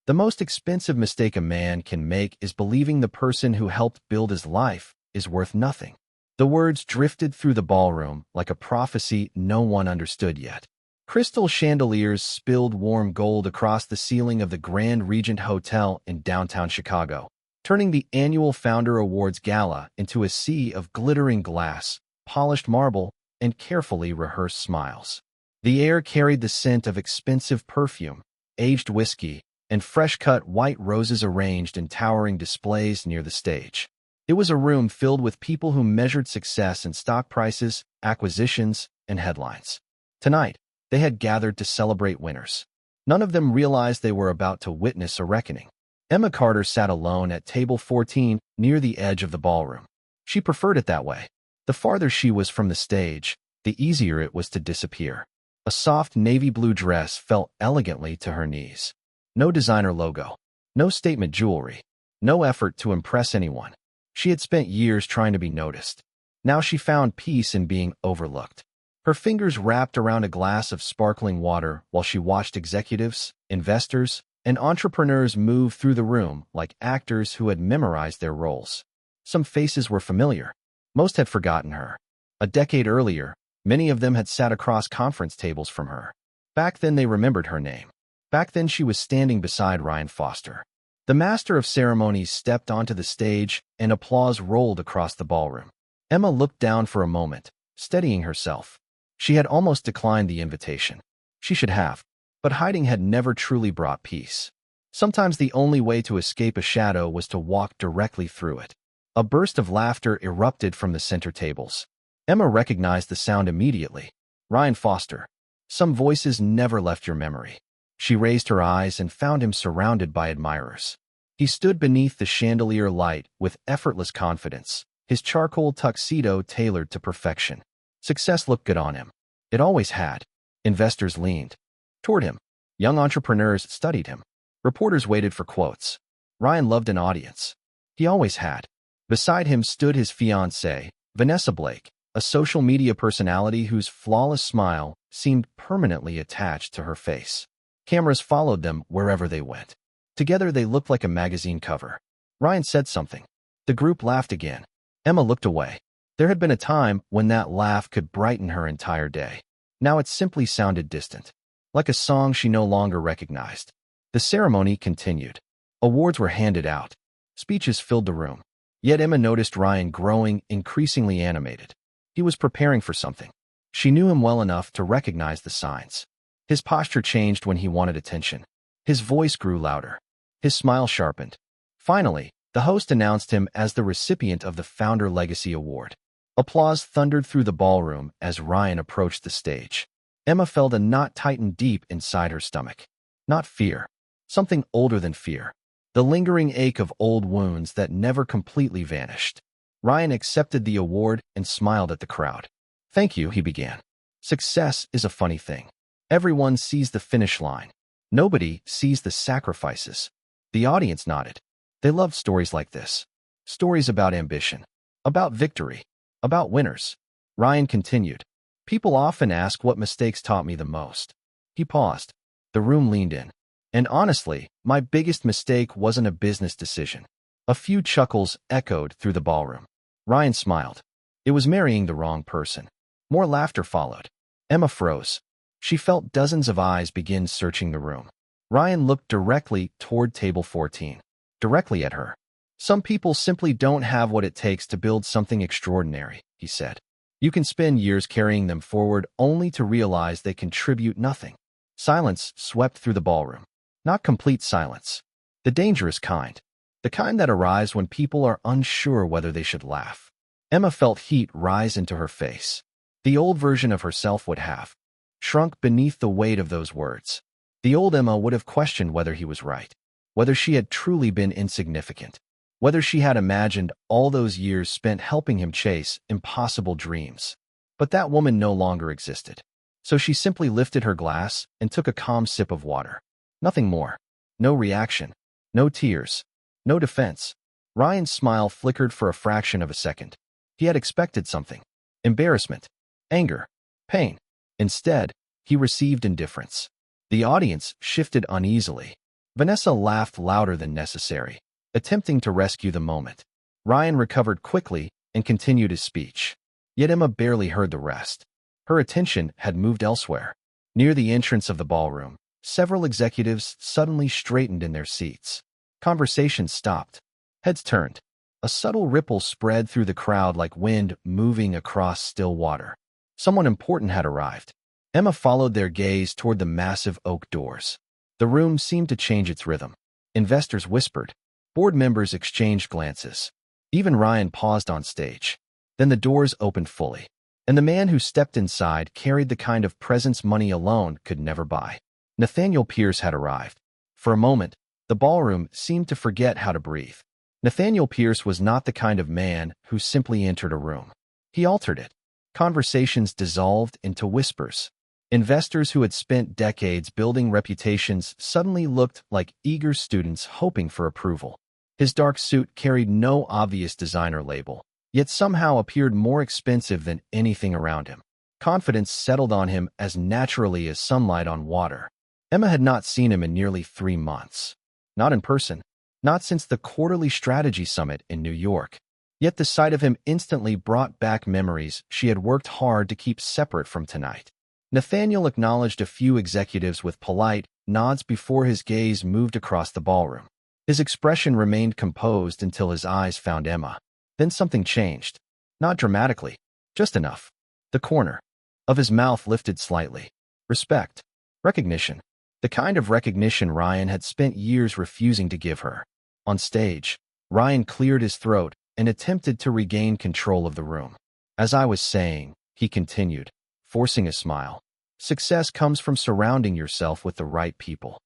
The most expensive mistake a man can make is believing the person who helped build his life is worth nothing. The words drifted through the ballroom like a prophecy no one understood yet. Crystal chandeliers spilled warm gold across the ceiling of the Grand Regent Hotel in downtown Chicago, turning the annual Founder Awards Gala into a sea of glittering glass, polished marble, and carefully rehearsed smiles. The air carried the scent of expensive perfume, aged whiskey, and fresh-cut white roses arranged in towering displays near the stage. It was a room filled with people who measured success in stock prices, acquisitions, and headlines. Tonight, they had gathered to celebrate winners. None of them realized they were about to witness a reckoning. Emma Carter sat alone at table 14 near the edge of the ballroom. She preferred it that way. The farther she was from the stage, the easier it was to disappear. A soft navy blue dress fell elegantly to her knees. No designer logo. No statement jewelry. No effort to impress anyone. She had spent years trying to be noticed. Now she found peace in being overlooked. Her fingers wrapped around a glass of sparkling water while she watched executives, investors, and entrepreneurs move through the room like actors who had memorized their roles. Some faces were familiar. Most had forgotten her. A decade earlier, many of them had sat across conference tables from her. Back then they remembered her name. Back then she was standing beside Ryan Foster. The master of ceremonies stepped onto the stage and applause rolled across the ballroom. Emma looked down for a moment, steadying herself. She had almost declined the invitation. She should have, but hiding had never truly brought peace. Sometimes the only way to escape a shadow was to walk directly through it. A burst of laughter erupted from the center tables. Emma recognized the sound immediately. Ryan Foster. Some voices never left your memory. She raised her eyes and found him surrounded by admirers. He stood beneath the chandelier light with effortless confidence, his charcoal tuxedo tailored to perfection. Success looked good on him. It always had. Investors leaned toward him. Young entrepreneurs studied him. Reporters waited for quotes. Ryan loved an audience. He always had. Beside him stood his fiancée, Vanessa Blake, a social media personality whose flawless smile seemed permanently attached to her face. Cameras followed them wherever they went. Together they looked like a magazine cover. Ryan said something. The group laughed again. Emma looked away. There had been a time when that laugh could brighten her entire day. Now it simply sounded distant, like a song she no longer recognized. The ceremony continued. Awards were handed out. Speeches filled the room. Yet Emma noticed Ryan growing increasingly animated. He was preparing for something. She knew him well enough to recognize the signs. His posture changed when he wanted attention. His voice grew louder. His smile sharpened. Finally, the host announced him as the recipient of the Founder Legacy Award. Applause thundered through the ballroom as Ryan approached the stage. Emma felt a knot tighten deep inside her stomach. Not fear. Something older than fear. The lingering ache of old wounds that never completely vanished. Ryan accepted the award and smiled at the crowd. "Thank you," he began. "Success is a funny thing. Everyone sees the finish line. Nobody sees the sacrifices." The audience nodded. They loved stories like this. Stories about ambition. About victory. About winners. Ryan continued. "People often ask what mistakes taught me the most." He paused. The room leaned in. "And honestly, my biggest mistake wasn't a business decision." A few chuckles echoed through the ballroom. Ryan smiled. It was marrying the wrong person. More laughter followed. Emma froze. She felt dozens of eyes begin searching the room. Ryan looked directly toward table 14. Directly at her. "Some people simply don't have what it takes to build something extraordinary," he said. "You can spend years carrying them forward only to realize they contribute nothing." Silence swept through the ballroom. Not complete silence. The dangerous kind. The kind that arrives when people are unsure whether they should laugh. Emma felt heat rise into her face. The old version of herself would have shrunk beneath the weight of those words. The old Emma would have questioned whether he was right, whether she had truly been insignificant, whether she had imagined all those years spent helping him chase impossible dreams. But that woman no longer existed. So she simply lifted her glass and took a calm sip of water. Nothing more. No reaction. No tears. No defense. Ryan's smile flickered for a fraction of a second. He had expected something. Embarrassment. Anger. Pain. Instead, he received indifference. The audience shifted uneasily. Vanessa laughed louder than necessary, attempting to rescue the moment. Ryan recovered quickly and continued his speech. Yet Emma barely heard the rest. Her attention had moved elsewhere. Near the entrance of the ballroom, several executives suddenly straightened in their seats. Conversation stopped. Heads turned. A subtle ripple spread through the crowd like wind moving across still water. Someone important had arrived. Emma followed their gaze toward the massive oak doors. The room seemed to change its rhythm. Investors whispered. Board members exchanged glances. Even Ryan paused on stage. Then the doors opened fully, and the man who stepped inside carried the kind of presence money alone could never buy. Nathaniel Pierce had arrived. For a moment, the ballroom seemed to forget how to breathe. Nathaniel Pierce was not the kind of man who simply entered a room. He altered it. Conversations dissolved into whispers. Investors who had spent decades building reputations suddenly looked like eager students hoping for approval. His dark suit carried no obvious designer label, yet somehow appeared more expensive than anything around him. Confidence settled on him as naturally as sunlight on water. Emma had not seen him in nearly 3 months. Not in person, not since the quarterly strategy summit in New York. Yet the sight of him instantly brought back memories she had worked hard to keep separate from tonight. Nathaniel acknowledged a few executives with polite nods before his gaze moved across the ballroom. His expression remained composed until his eyes found Emma. Then something changed. Not dramatically, just enough. The corner of his mouth lifted slightly. Respect. Recognition. The kind of recognition Ryan had spent years refusing to give her. On stage, Ryan cleared his throat and attempted to regain control of the room. As I was saying, he continued, forcing a smile. Success comes from surrounding yourself with the right people.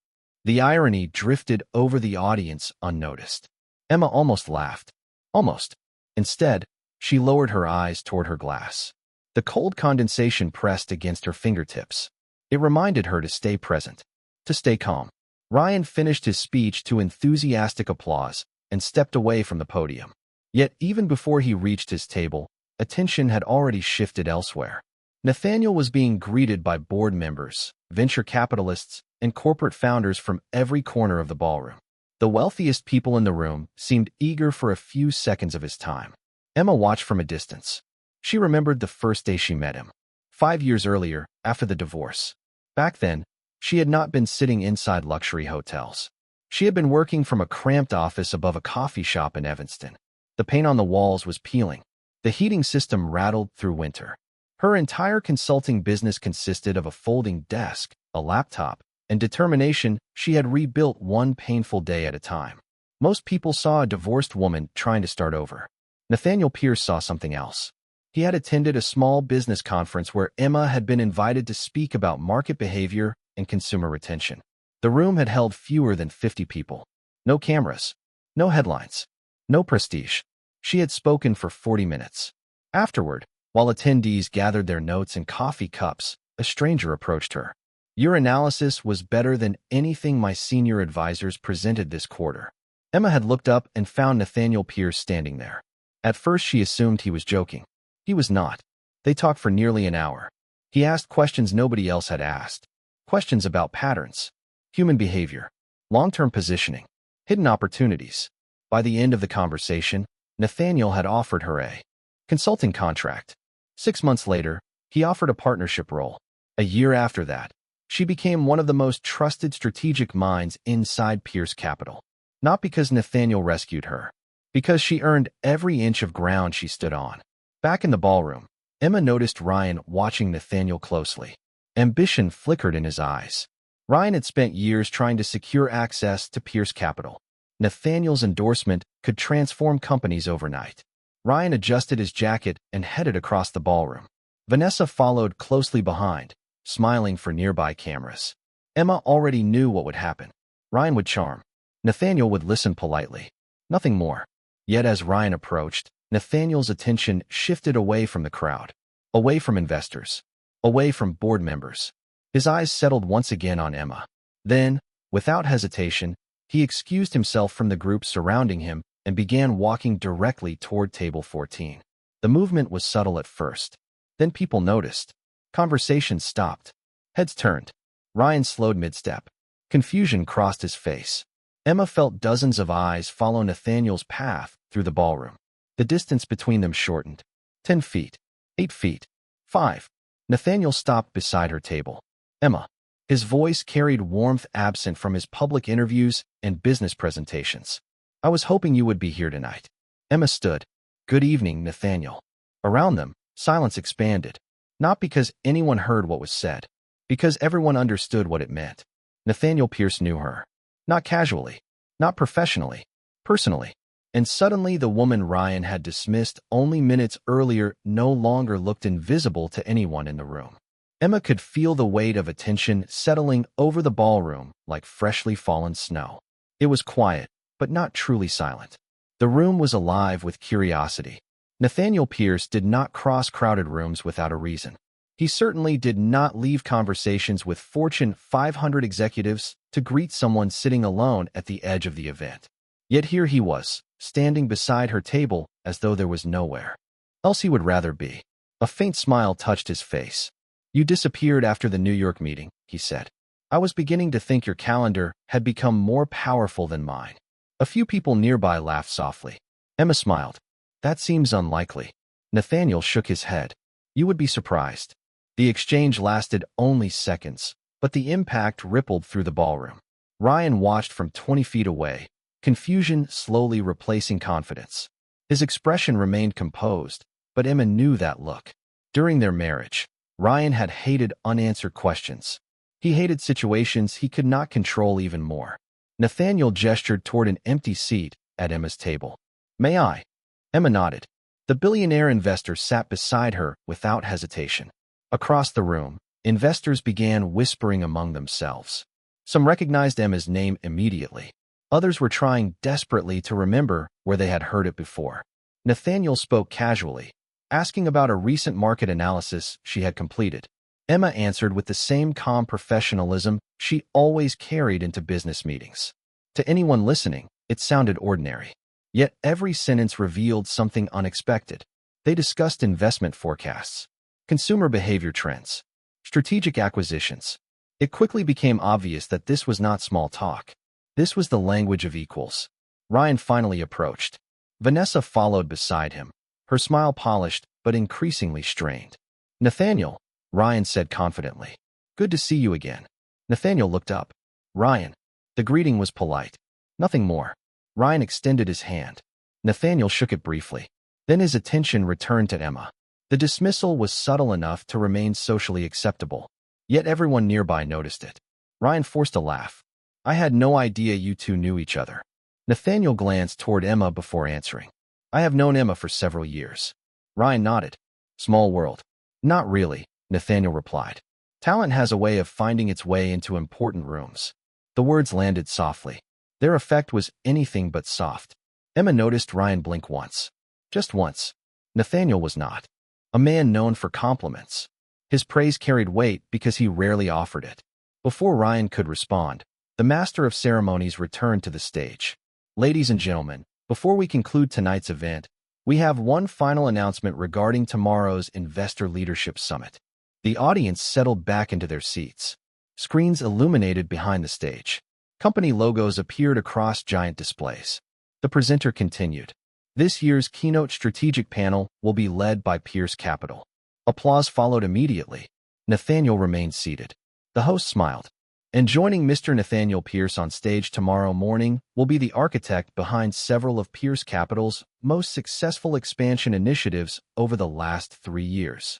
The irony drifted over the audience unnoticed. Emma almost laughed. Almost. Instead, she lowered her eyes toward her glass. The cold condensation pressed against her fingertips. It reminded her to stay present, to stay calm. Ryan finished his speech to enthusiastic applause and stepped away from the podium. Yet even before he reached his table, attention had already shifted elsewhere. Nathaniel was being greeted by board members, venture capitalists, and corporate founders from every corner of the ballroom. The wealthiest people in the room seemed eager for a few seconds of his time. Emma watched from a distance. She remembered the first day she met him, 5 years earlier, after the divorce. Back then, she had not been sitting inside luxury hotels. She had been working from a cramped office above a coffee shop in Evanston. The paint on the walls was peeling. The heating system rattled through winter. Her entire consulting business consisted of a folding desk, a laptop, and determination she had rebuilt one painful day at a time. Most people saw a divorced woman trying to start over. Nathaniel Pierce saw something else. He had attended a small business conference where Emma had been invited to speak about market behavior and consumer retention. The room had held fewer than 50 people. No cameras. No headlines. No prestige. She had spoken for 40 minutes. Afterward, while attendees gathered their notes and coffee cups, a stranger approached her. Your analysis was better than anything my senior advisors presented this quarter. Emma had looked up and found Nathaniel Pierce standing there. At first she assumed he was joking. He was not. They talked for nearly an hour. He asked questions nobody else had asked. Questions about patterns, human behavior, long-term positioning, hidden opportunities. By the end of the conversation, Nathaniel had offered her a consulting contract. 6 months later, he offered a partnership role. A year after that, she became one of the most trusted strategic minds inside Pierce Capital. Not because Nathaniel rescued her, because she earned every inch of ground she stood on. Back in the ballroom, Emma noticed Ryan watching Nathaniel closely. Ambition flickered in his eyes. Ryan had spent years trying to secure access to Pierce Capital. Nathaniel's endorsement could transform companies overnight. Ryan adjusted his jacket and headed across the ballroom. Vanessa followed closely behind, smiling for nearby cameras. Emma already knew what would happen. Ryan would charm. Nathaniel would listen politely. Nothing more. Yet as Ryan approached, Nathaniel's attention shifted away from the crowd, away from investors, away from board members. His eyes settled once again on Emma. Then, without hesitation, he excused himself from the group surrounding him and began walking directly toward table 14. The movement was subtle at first. Then people noticed. Conversations stopped. Heads turned. Ryan slowed mid-step. Confusion crossed his face. Emma felt dozens of eyes follow Nathaniel's path through the ballroom. The distance between them shortened. 10 feet. 8 feet. 5. Nathaniel stopped beside her table. Emma. His voice carried warmth absent from his public interviews and business presentations. I was hoping you would be here tonight. Emma stood. Good evening, Nathaniel. Around them, silence expanded. Not because anyone heard what was said, because everyone understood what it meant. Nathaniel Pierce knew her. Not casually, not professionally, personally. And suddenly the woman Ryan had dismissed only minutes earlier no longer looked invisible to anyone in the room. Emma could feel the weight of attention settling over the ballroom like freshly fallen snow. It was quiet, but not truly silent. The room was alive with curiosity. Nathaniel Pierce did not cross crowded rooms without a reason. He certainly did not leave conversations with Fortune 500 executives to greet someone sitting alone at the edge of the event. Yet here he was, standing beside her table as though there was nowhere else he would rather be. A faint smile touched his face. You disappeared after the New York meeting, he said. I was beginning to think your calendar had become more powerful than mine. A few people nearby laughed softly. Emma smiled. That seems unlikely. Nathaniel shook his head. You would be surprised. The exchange lasted only seconds, but the impact rippled through the ballroom. Ryan watched from 20 feet away, confusion slowly replacing confidence. His expression remained composed, but Emma knew that look. During their marriage, Ryan had hated unanswered questions. He hated situations he could not control even more. Nathaniel gestured toward an empty seat at Emma's table. May I? Emma nodded. The billionaire investor sat beside her without hesitation. Across the room, investors began whispering among themselves. Some recognized Emma's name immediately. Others were trying desperately to remember where they had heard it before. Nathaniel spoke casually, asking about a recent market analysis she had completed. Emma answered with the same calm professionalism she always carried into business meetings. To anyone listening, it sounded ordinary. Yet every sentence revealed something unexpected. They discussed investment forecasts, consumer behavior trends, strategic acquisitions. It quickly became obvious that this was not small talk. This was the language of equals. Ryan finally approached. Vanessa followed beside him, her smile polished but increasingly strained. Nathaniel, Ryan said confidently. Good to see you again. Nathaniel looked up. Ryan. The greeting was polite. Nothing more. Ryan extended his hand. Nathaniel shook it briefly. Then his attention returned to Emma. The dismissal was subtle enough to remain socially acceptable, yet everyone nearby noticed it. Ryan forced a laugh. I had no idea you two knew each other. Nathaniel glanced toward Emma before answering. I have known Emma for several years. Ryan nodded. Small world. Not really, Nathaniel replied. Talent has a way of finding its way into important rooms. The words landed softly. Their effect was anything but soft. Emma noticed Ryan blink once. Just once. Nathaniel was not. A man known for compliments. His praise carried weight because he rarely offered it. Before Ryan could respond, the master of ceremonies returned to the stage. Ladies and gentlemen, before we conclude tonight's event, we have one final announcement regarding tomorrow's Investor Leadership Summit. The audience settled back into their seats. Screens illuminated behind the stage. Company logos appeared across giant displays. The presenter continued. This year's keynote strategic panel will be led by Pierce Capital. Applause followed immediately. Nathaniel remained seated. The host smiled. And joining Mr. Nathaniel Pierce on stage tomorrow morning will be the architect behind several of Pierce Capital's most successful expansion initiatives over the last 3 years.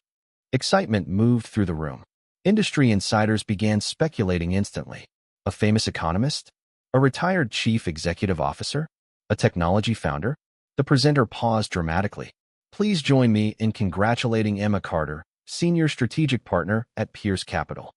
Excitement moved through the room. Industry insiders began speculating instantly. A famous economist? A retired chief executive officer? A technology founder? The presenter paused dramatically. Please join me in congratulating Emma Carter, Senior Strategic Partner at Pierce Capital.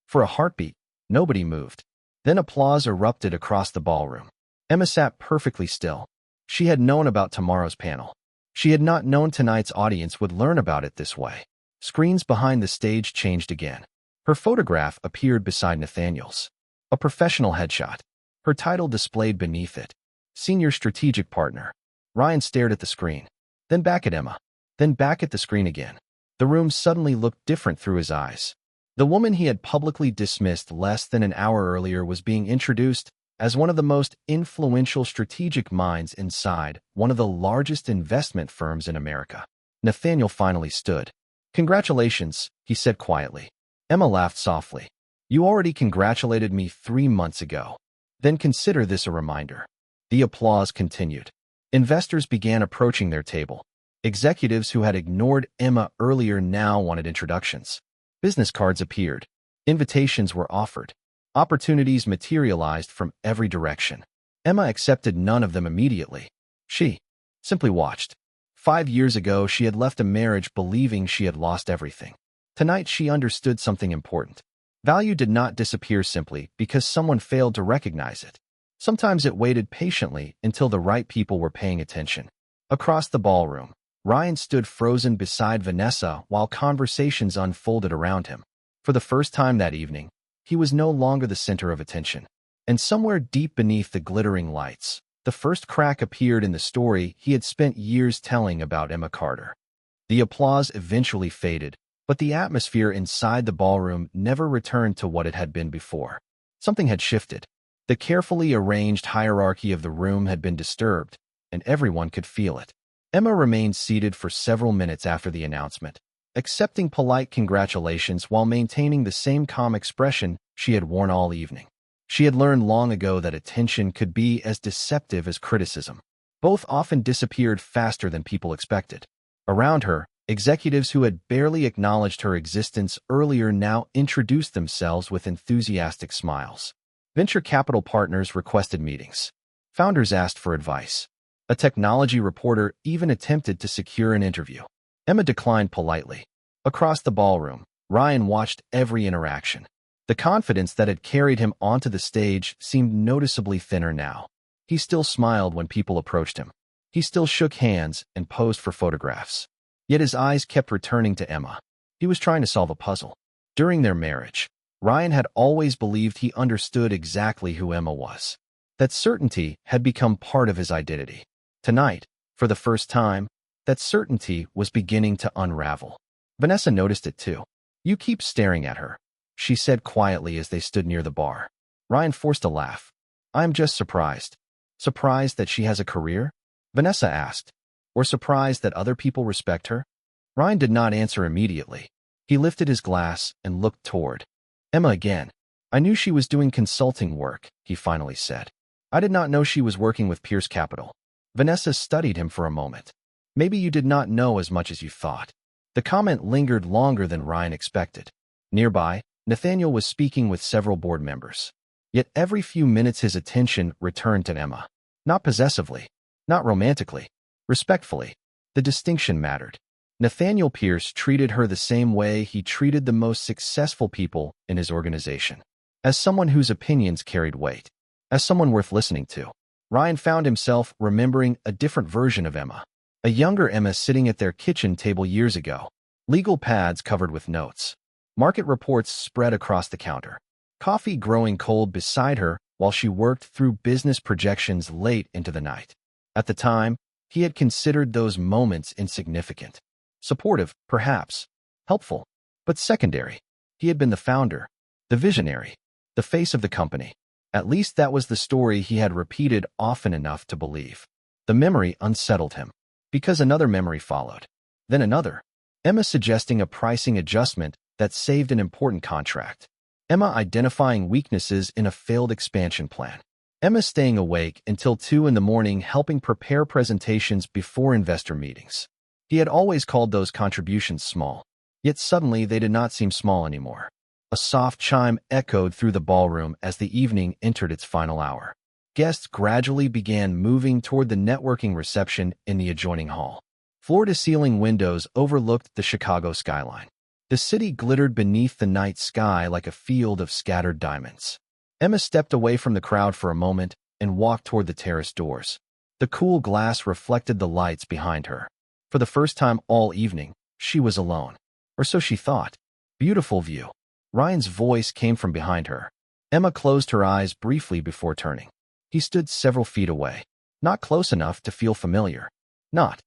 For a heartbeat, nobody moved. Then applause erupted across the ballroom. Emma sat perfectly still. She had known about tomorrow's panel. She had not known tonight's audience would learn about it this way. Screens behind the stage changed again. Her photograph appeared beside Nathaniel's. A professional headshot. Her title displayed beneath it. Senior Strategic Partner. Ryan stared at the screen, then back at Emma, then back at the screen again. The room suddenly looked different through his eyes. The woman he had publicly dismissed less than an hour earlier was being introduced as one of the most influential strategic minds inside one of the largest investment firms in America. Nathaniel finally stood. "Congratulations," he said quietly. Emma laughed softly. "You already congratulated me 3 months ago. Then consider this a reminder." The applause continued. Investors began approaching their table. Executives who had ignored Emma earlier now wanted introductions. Business cards appeared. Invitations were offered. Opportunities materialized from every direction. Emma accepted none of them immediately. She simply watched. 5 years ago, she had left a marriage believing she had lost everything. Tonight, she understood something important. Value did not disappear simply because someone failed to recognize it. Sometimes it waited patiently until the right people were paying attention. Across the ballroom, Ryan stood frozen beside Vanessa while conversations unfolded around him. For the first time that evening, he was no longer the center of attention. And somewhere deep beneath the glittering lights, the first crack appeared in the story he had spent years telling about Emma Carter. The applause eventually faded, but the atmosphere inside the ballroom never returned to what it had been before. Something had shifted. The carefully arranged hierarchy of the room had been disturbed, and everyone could feel it. Emma remained seated for several minutes after the announcement, accepting polite congratulations while maintaining the same calm expression she had worn all evening. She had learned long ago that attention could be as deceptive as criticism. Both often disappeared faster than people expected. Around her, executives who had barely acknowledged her existence earlier now introduced themselves with enthusiastic smiles. Venture capital partners requested meetings. Founders asked for advice. A technology reporter even attempted to secure an interview. Emma declined politely. Across the ballroom, Ryan watched every interaction. The confidence that had carried him onto the stage seemed noticeably thinner now. He still smiled when people approached him. He still shook hands and posed for photographs. Yet his eyes kept returning to Emma. He was trying to solve a puzzle. During their marriage, Ryan had always believed he understood exactly who Emma was. That certainty had become part of his identity. Tonight, for the first time, that certainty was beginning to unravel. Vanessa noticed it too. "You keep staring at her," she said quietly as they stood near the bar. Ryan forced a laugh. "I'm just surprised." "Surprised that she has a career?" Vanessa asked. "Or surprised that other people respect her?" Ryan did not answer immediately. He lifted his glass and looked toward Emma again. "I knew she was doing consulting work," he finally said. "I did not know she was working with Pierce Capital." Vanessa studied him for a moment. "Maybe you did not know as much as you thought." The comment lingered longer than Ryan expected. Nearby, Nathaniel was speaking with several board members. Yet every few minutes his attention returned to Emma. Not possessively, not romantically, respectfully. The distinction mattered. Nathaniel Pierce treated her the same way he treated the most successful people in his organization. As someone whose opinions carried weight. As someone worth listening to. Ryan found himself remembering a different version of Emma. A younger Emma sitting at their kitchen table years ago. Legal pads covered with notes. Market reports spread across the counter. Coffee growing cold beside her while she worked through business projections late into the night. At the time, he had considered those moments insignificant. Supportive, perhaps. Helpful. But secondary. He had been the founder. The visionary. The face of the company. At least that was the story he had repeated often enough to believe. The memory unsettled him. Because another memory followed. Then another. Emma suggesting a pricing adjustment that saved an important contract. Emma identifying weaknesses in a failed expansion plan. Emma staying awake until 2 in the morning helping prepare presentations before investor meetings. He had always called those contributions small. Yet suddenly they did not seem small anymore. A soft chime echoed through the ballroom as the evening entered its final hour. Guests gradually began moving toward the networking reception in the adjoining hall. Floor-to-ceiling windows overlooked the Chicago skyline. The city glittered beneath the night sky like a field of scattered diamonds. Emma stepped away from the crowd for a moment and walked toward the terrace doors. The cool glass reflected the lights behind her. For the first time all evening, she was alone. Or so she thought. Beautiful view. Ryan's voice came from behind her. Emma closed her eyes briefly before turning. He stood several feet away. Not close enough to feel familiar. Not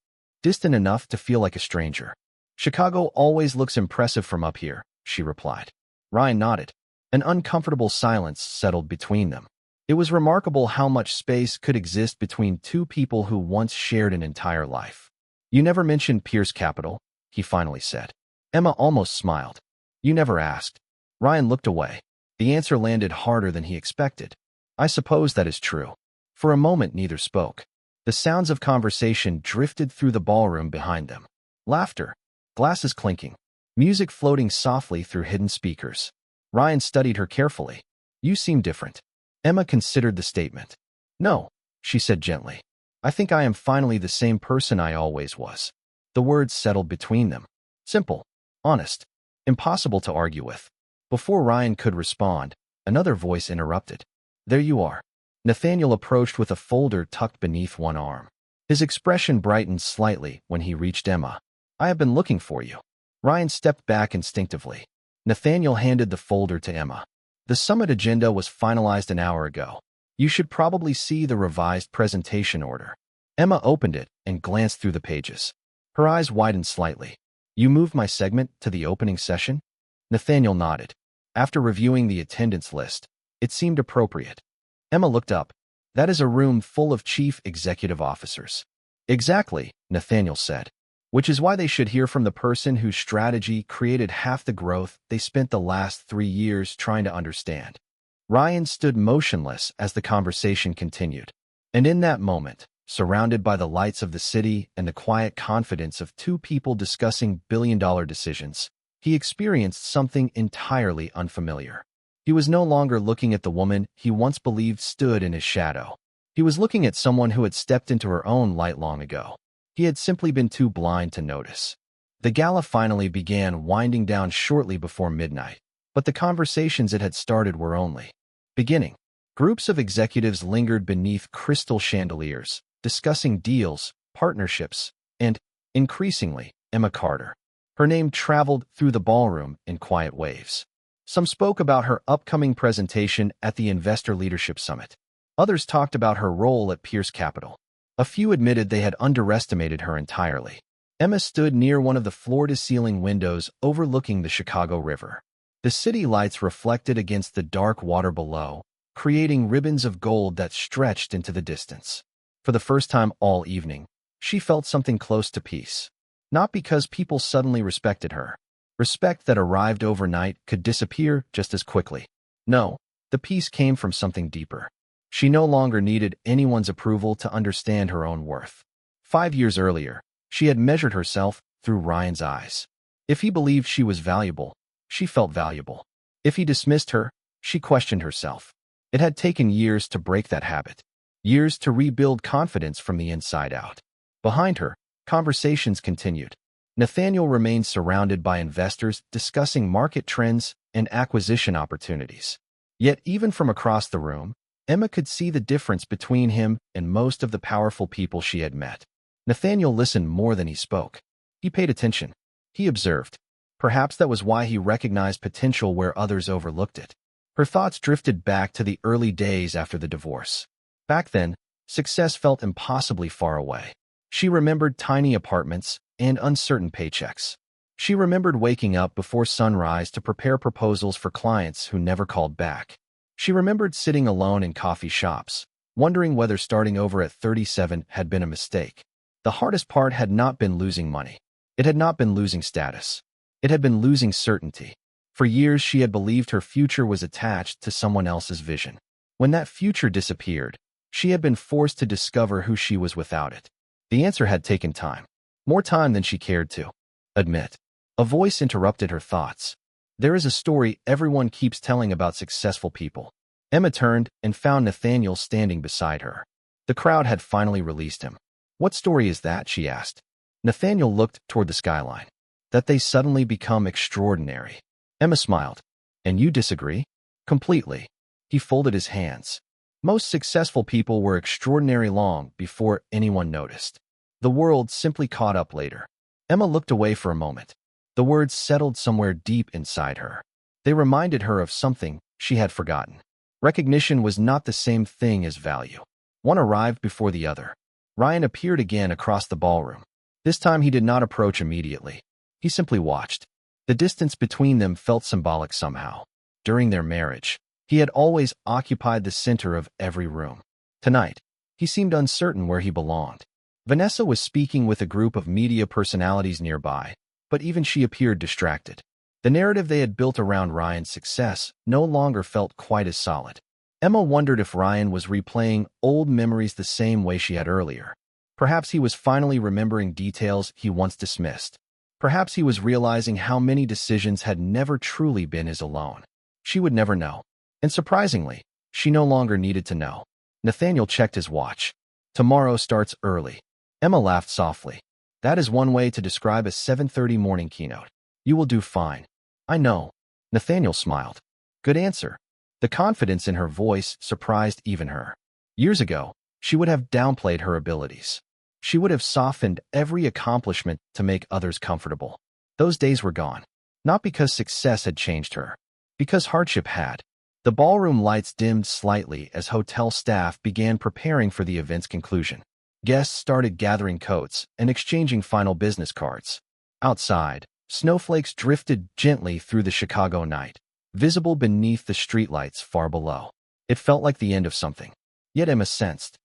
distant enough to feel like a stranger. "Chicago always looks impressive from up here," she replied. Ryan nodded. An uncomfortable silence settled between them. It was remarkable how much space could exist between two people who once shared an entire life. You never mentioned Pierce Capital, he finally said. Emma almost smiled. You never asked. Ryan looked away. The answer landed harder than he expected. I suppose that is true. For a moment neither spoke. The sounds of conversation drifted through the ballroom behind them. Laughter, glasses clinking, music floating softly through hidden speakers. Ryan studied her carefully. You seem different. Emma considered the statement. No, she said gently. I think I am finally the same person I always was. The words settled between them. Simple, honest, impossible to argue with. Before Ryan could respond, another voice interrupted. There you are. Nathaniel approached with a folder tucked beneath one arm. His expression brightened slightly when he reached Emma. I have been looking for you. Ryan stepped back instinctively. Nathaniel handed the folder to Emma. The summit agenda was finalized an hour ago. You should probably see the revised presentation order. Emma opened it and glanced through the pages. Her eyes widened slightly. You moved my segment to the opening session? Nathaniel nodded. After reviewing the attendance list, it seemed appropriate. Emma looked up. That is a room full of chief executive officers. Exactly, Nathaniel said. Which is why they should hear from the person whose strategy created half the growth they spent the last 3 years trying to understand. Ryan stood motionless as the conversation continued. And in that moment, surrounded by the lights of the city and the quiet confidence of two people discussing billion-dollar decisions, he experienced something entirely unfamiliar. He was no longer looking at the woman he once believed stood in his shadow. He was looking at someone who had stepped into her own light long ago. He had simply been too blind to notice. The gala finally began, winding down shortly before midnight, but the conversations it had started were only beginning. Groups of executives lingered beneath crystal chandeliers, discussing deals, partnerships, and, increasingly, Emma Carter. Her name traveled through the ballroom in quiet waves. Some spoke about her upcoming presentation at the Investor Leadership Summit. Others talked about her role at Pierce Capital. A few admitted they had underestimated her entirely. Emma stood near one of the floor-to-ceiling windows overlooking the Chicago River. The city lights reflected against the dark water below, creating ribbons of gold that stretched into the distance. For the first time all evening, she felt something close to peace. Not because people suddenly respected her. Respect that arrived overnight could disappear just as quickly. No, the peace came from something deeper. She no longer needed anyone's approval to understand her own worth. 5 years earlier, she had measured herself through Ryan's eyes. If he believed she was valuable, she felt valuable. If he dismissed her, she questioned herself. It had taken years to break that habit. Years to rebuild confidence from the inside out. Behind her, conversations continued. Nathaniel remained surrounded by investors discussing market trends and acquisition opportunities. Yet even from across the room, Emma could see the difference between him and most of the powerful people she had met. Nathaniel listened more than he spoke. He paid attention. He observed. Perhaps that was why he recognized potential where others overlooked it. Her thoughts drifted back to the early days after the divorce. Back then, success felt impossibly far away. She remembered tiny apartments and uncertain paychecks. She remembered waking up before sunrise to prepare proposals for clients who never called back. She remembered sitting alone in coffee shops, wondering whether starting over at 37 had been a mistake. The hardest part had not been losing money. It had not been losing status. It had been losing certainty. For years, she had believed her future was attached to someone else's vision. When that future disappeared, she had been forced to discover who she was without it. The answer had taken time. More time than she cared to admit. A voice interrupted her thoughts. There is a story everyone keeps telling about successful people. Emma turned and found Nathaniel standing beside her. The crowd had finally released him. What story is that? She asked. Nathaniel looked toward the skyline. That they suddenly become extraordinary. Emma smiled. And you disagree? Completely. He folded his hands. Most successful people were extraordinary long before anyone noticed. The world simply caught up later. Emma looked away for a moment. The words settled somewhere deep inside her. They reminded her of something she had forgotten. Recognition was not the same thing as value. One arrived before the other. Ryan appeared again across the ballroom. This time he did not approach immediately. He simply watched. The distance between them felt symbolic somehow. During their marriage, he had always occupied the center of every room. Tonight, he seemed uncertain where he belonged. Vanessa was speaking with a group of media personalities nearby, but even she appeared distracted. The narrative they had built around Ryan's success no longer felt quite as solid. Emma wondered if Ryan was replaying old memories the same way she had earlier. Perhaps he was finally remembering details he once dismissed. Perhaps he was realizing how many decisions had never truly been his alone. She would never know. And surprisingly, she no longer needed to know. Nathaniel checked his watch. Tomorrow starts early. Emma laughed softly. That is one way to describe a 7:30 morning keynote. You will do fine. I know. Nathaniel smiled. Good answer. The confidence in her voice surprised even her. Years ago, she would have downplayed her abilities. She would have softened every accomplishment to make others comfortable. Those days were gone. Not because success had changed her. Because hardship had. The ballroom lights dimmed slightly as hotel staff began preparing for the event's conclusion. Guests started gathering coats and exchanging final business cards. Outside, snowflakes drifted gently through the Chicago night, visible beneath the streetlights far below. It felt like the end of something. Yet Emma sensed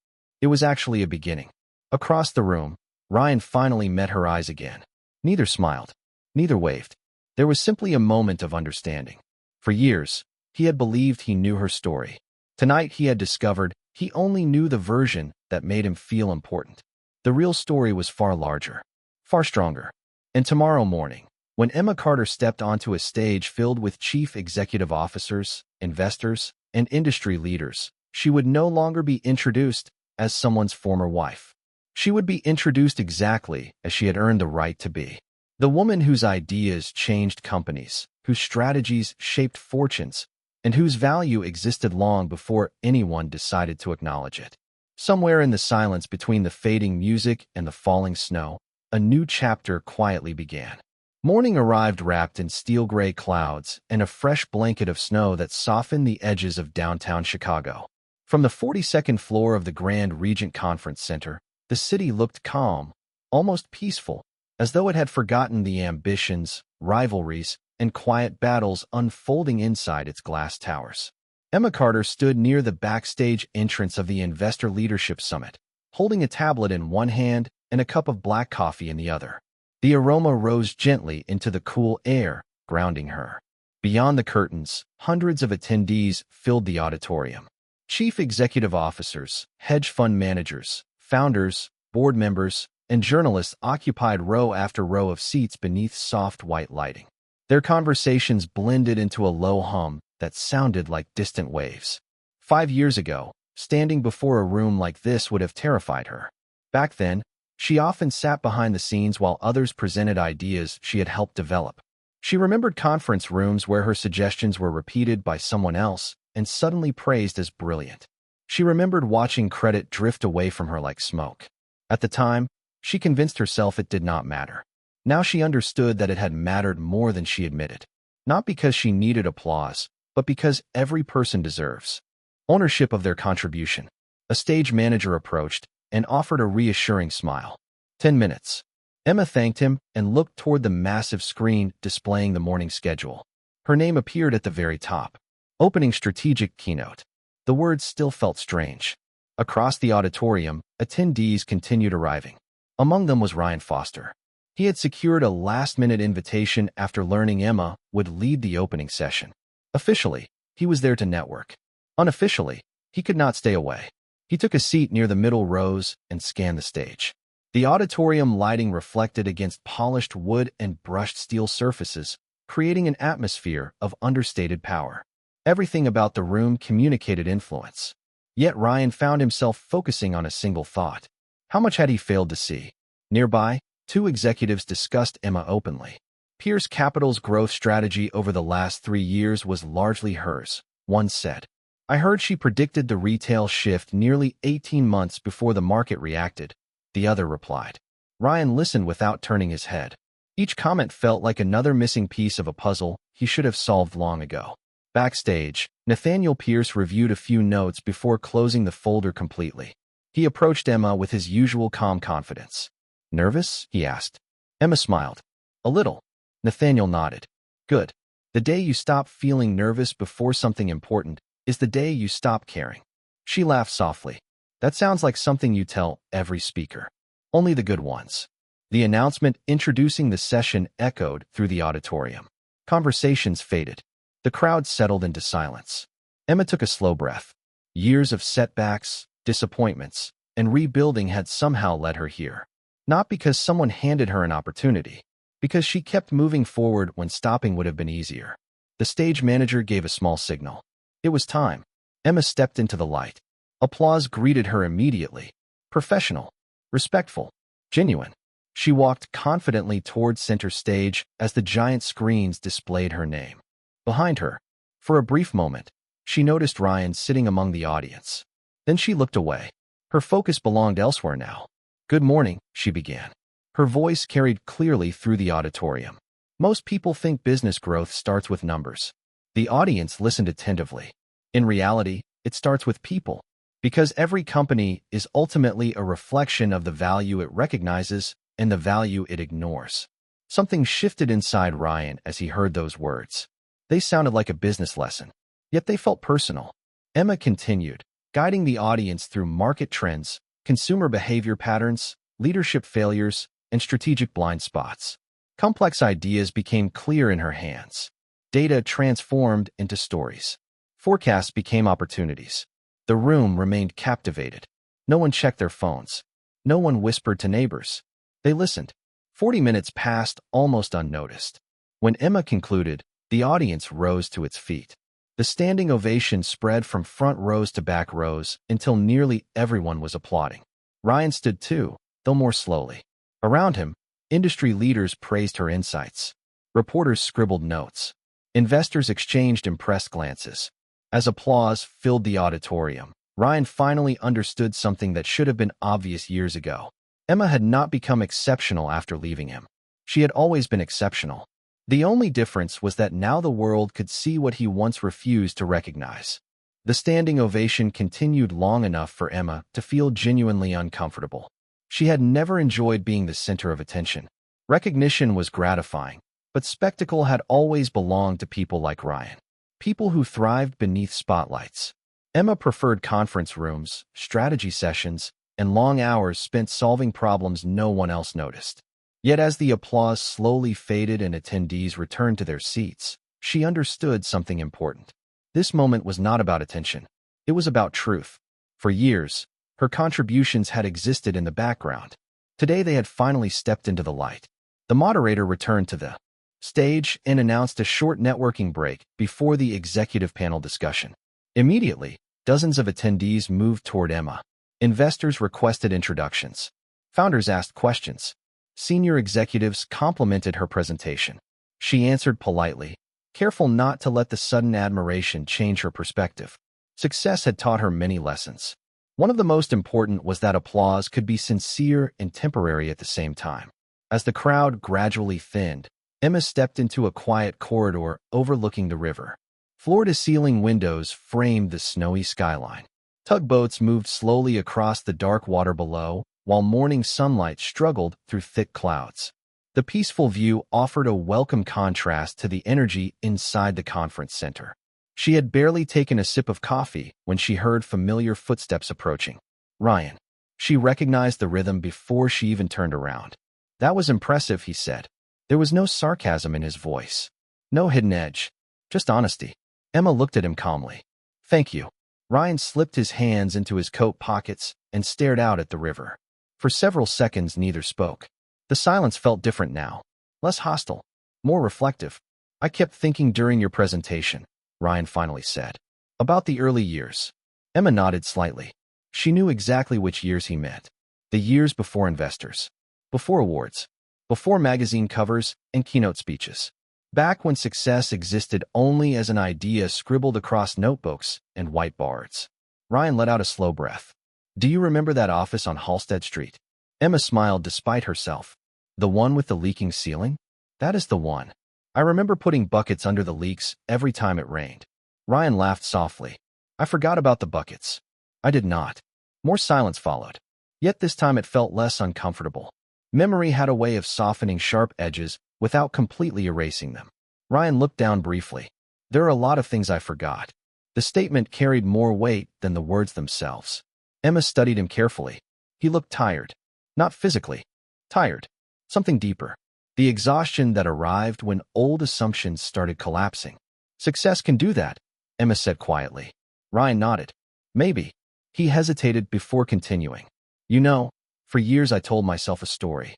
it was actually a beginning. Across the room, Ryan finally met her eyes again. Neither smiled. Neither waved. There was simply a moment of understanding. For years, he had believed he knew her story. Tonight he had discovered he only knew the version that made him feel important. The real story was far larger, far stronger. And tomorrow morning, when Emma Carter stepped onto a stage filled with chief executive officers, investors, and industry leaders, she would no longer be introduced as someone's former wife. She would be introduced exactly as she had earned the right to be. The woman whose ideas changed companies, whose strategies shaped fortunes, and whose value existed long before anyone decided to acknowledge it. Somewhere in the silence between the fading music and the falling snow, a new chapter quietly began. Morning arrived wrapped in steel-gray clouds and a fresh blanket of snow that softened the edges of downtown Chicago. From the 42nd floor of the Grand Regent Conference Center, the city looked calm, almost peaceful, as though it had forgotten the ambitions, rivalries, and quiet battles unfolding inside its glass towers. Emma Carter stood near the backstage entrance of the Investor Leadership Summit, holding a tablet in one hand and a cup of black coffee in the other. The aroma rose gently into the cool air, grounding her. Beyond the curtains, hundreds of attendees filled the auditorium. Chief executive officers, hedge fund managers, founders, board members, and journalists occupied row after row of seats beneath soft white lighting. Their conversations blended into a low hum that sounded like distant waves. 5 years ago, standing before a room like this would have terrified her. Back then, she often sat behind the scenes while others presented ideas she had helped develop. She remembered conference rooms where her suggestions were repeated by someone else and suddenly praised as brilliant. She remembered watching credit drift away from her like smoke. At the time, she convinced herself it did not matter. Now she understood that it had mattered more than she admitted. Not because she needed applause, but because every person deserves ownership of their contribution. A stage manager approached and offered a reassuring smile. 10 minutes. Emma thanked him and looked toward the massive screen displaying the morning schedule. Her name appeared at the very top. Opening strategic keynote. The words still felt strange. Across the auditorium, attendees continued arriving. Among them was Ryan Foster. He had secured a last-minute invitation after learning Emma would lead the opening session. Officially, he was there to network. Unofficially, he could not stay away. He took a seat near the middle rows and scanned the stage. The auditorium lighting reflected against polished wood and brushed steel surfaces, creating an atmosphere of understated power. Everything about the room communicated influence. Yet Ryan found himself focusing on a single thought. How much had he failed to see? Nearby, 2 executives discussed Emma openly. Pierce Capital's growth strategy over the last 3 years was largely hers, one said. I heard she predicted the retail shift nearly 18 months before the market reacted, the other replied. Ryan listened without turning his head. Each comment felt like another missing piece of a puzzle he should have solved long ago. Backstage, Nathaniel Pierce reviewed a few notes before closing the folder completely. He approached Emma with his usual calm confidence. Nervous? He asked. Emma smiled. A little. Nathaniel nodded. Good. The day you stop feeling nervous before something important is the day you stop caring. She laughed softly. That sounds like something you tell every speaker. Only the good ones. The announcement introducing the session echoed through the auditorium. Conversations faded. The crowd settled into silence. Emma took a slow breath. Years of setbacks, disappointments, and rebuilding had somehow led her here. Not because someone handed her an opportunity, because she kept moving forward when stopping would have been easier. The stage manager gave a small signal. It was time. Emma stepped into the light. Applause greeted her immediately. Professional, respectful, genuine. She walked confidently toward center stage as the giant screens displayed her name. Behind her, for a brief moment, she noticed Ryan sitting among the audience. Then she looked away. Her focus belonged elsewhere now. Good morning, she began. Her voice carried clearly through the auditorium. Most people think business growth starts with numbers. The audience listened attentively. In reality, it starts with people. Because every company is ultimately a reflection of the value it recognizes and the value it ignores. Something shifted inside Ryan as he heard those words. They sounded like a business lesson, yet they felt personal. Emma continued, guiding the audience through market trends, consumer behavior patterns, leadership failures, and strategic blind spots. Complex ideas became clear in her hands. Data transformed into stories. Forecasts became opportunities. The room remained captivated. No one checked their phones. No one whispered to neighbors. They listened. 40 minutes passed almost unnoticed. When Emma concluded, the audience rose to its feet. The standing ovation spread from front rows to back rows until nearly everyone was applauding. Ryan stood too, though more slowly. Around him, industry leaders praised her insights. Reporters scribbled notes. Investors exchanged impressed glances. As applause filled the auditorium, Ryan finally understood something that should have been obvious years ago. Emma had not become exceptional after leaving him. She had always been exceptional. The only difference was that now the world could see what he once refused to recognize. The standing ovation continued long enough for Emma to feel genuinely uncomfortable. She had never enjoyed being the center of attention. Recognition was gratifying, but spectacle had always belonged to people like Ryan. People who thrived beneath spotlights. Emma preferred conference rooms, strategy sessions, and long hours spent solving problems no one else noticed. Yet as the applause slowly faded and attendees returned to their seats, she understood something important. This moment was not about attention. It was about truth. For years, her contributions had existed in the background. Today they had finally stepped into the light. The moderator returned to the stage and announced a short networking break before the executive panel discussion. Immediately, dozens of attendees moved toward Emma. Investors requested introductions. Founders asked questions. Senior executives complimented her presentation. She answered politely, careful not to let the sudden admiration change her perspective. Success had taught her many lessons. One of the most important was that applause could be sincere and temporary at the same time. As the crowd gradually thinned, Emma stepped into a quiet corridor overlooking the river. Floor-to-ceiling windows framed the snowy skyline. Tugboats moved slowly across the dark water below, while morning sunlight struggled through thick clouds. The peaceful view offered a welcome contrast to the energy inside the conference center. She had barely taken a sip of coffee when she heard familiar footsteps approaching. Ryan. She recognized the rhythm before she even turned around. That was impressive, he said. There was no sarcasm in his voice. No hidden edge. Just honesty. Emma looked at him calmly. Thank you. Ryan slipped his hands into his coat pockets and stared out at the river. For several seconds, neither spoke. The silence felt different now. Less hostile. More reflective. I kept thinking during your presentation, Ryan finally said. About the early years. Emma nodded slightly. She knew exactly which years he meant. The years before investors. Before awards. Before magazine covers and keynote speeches. Back when success existed only as an idea scribbled across notebooks and whiteboards. Ryan let out a slow breath. Do you remember that office on Halsted Street? Emma smiled despite herself. The one with the leaking ceiling? That is the one. I remember putting buckets under the leaks every time it rained. Ryan laughed softly. I forgot about the buckets. I did not. More silence followed. Yet this time it felt less uncomfortable. Memory had a way of softening sharp edges without completely erasing them. Ryan looked down briefly. There are a lot of things I forgot. The statement carried more weight than the words themselves. Emma studied him carefully. He looked tired. Not physically. Tired. Something deeper. The exhaustion that arrived when old assumptions started collapsing. Success can do that, Emma said quietly. Ryan nodded. Maybe. He hesitated before continuing. You know, for years I told myself a story.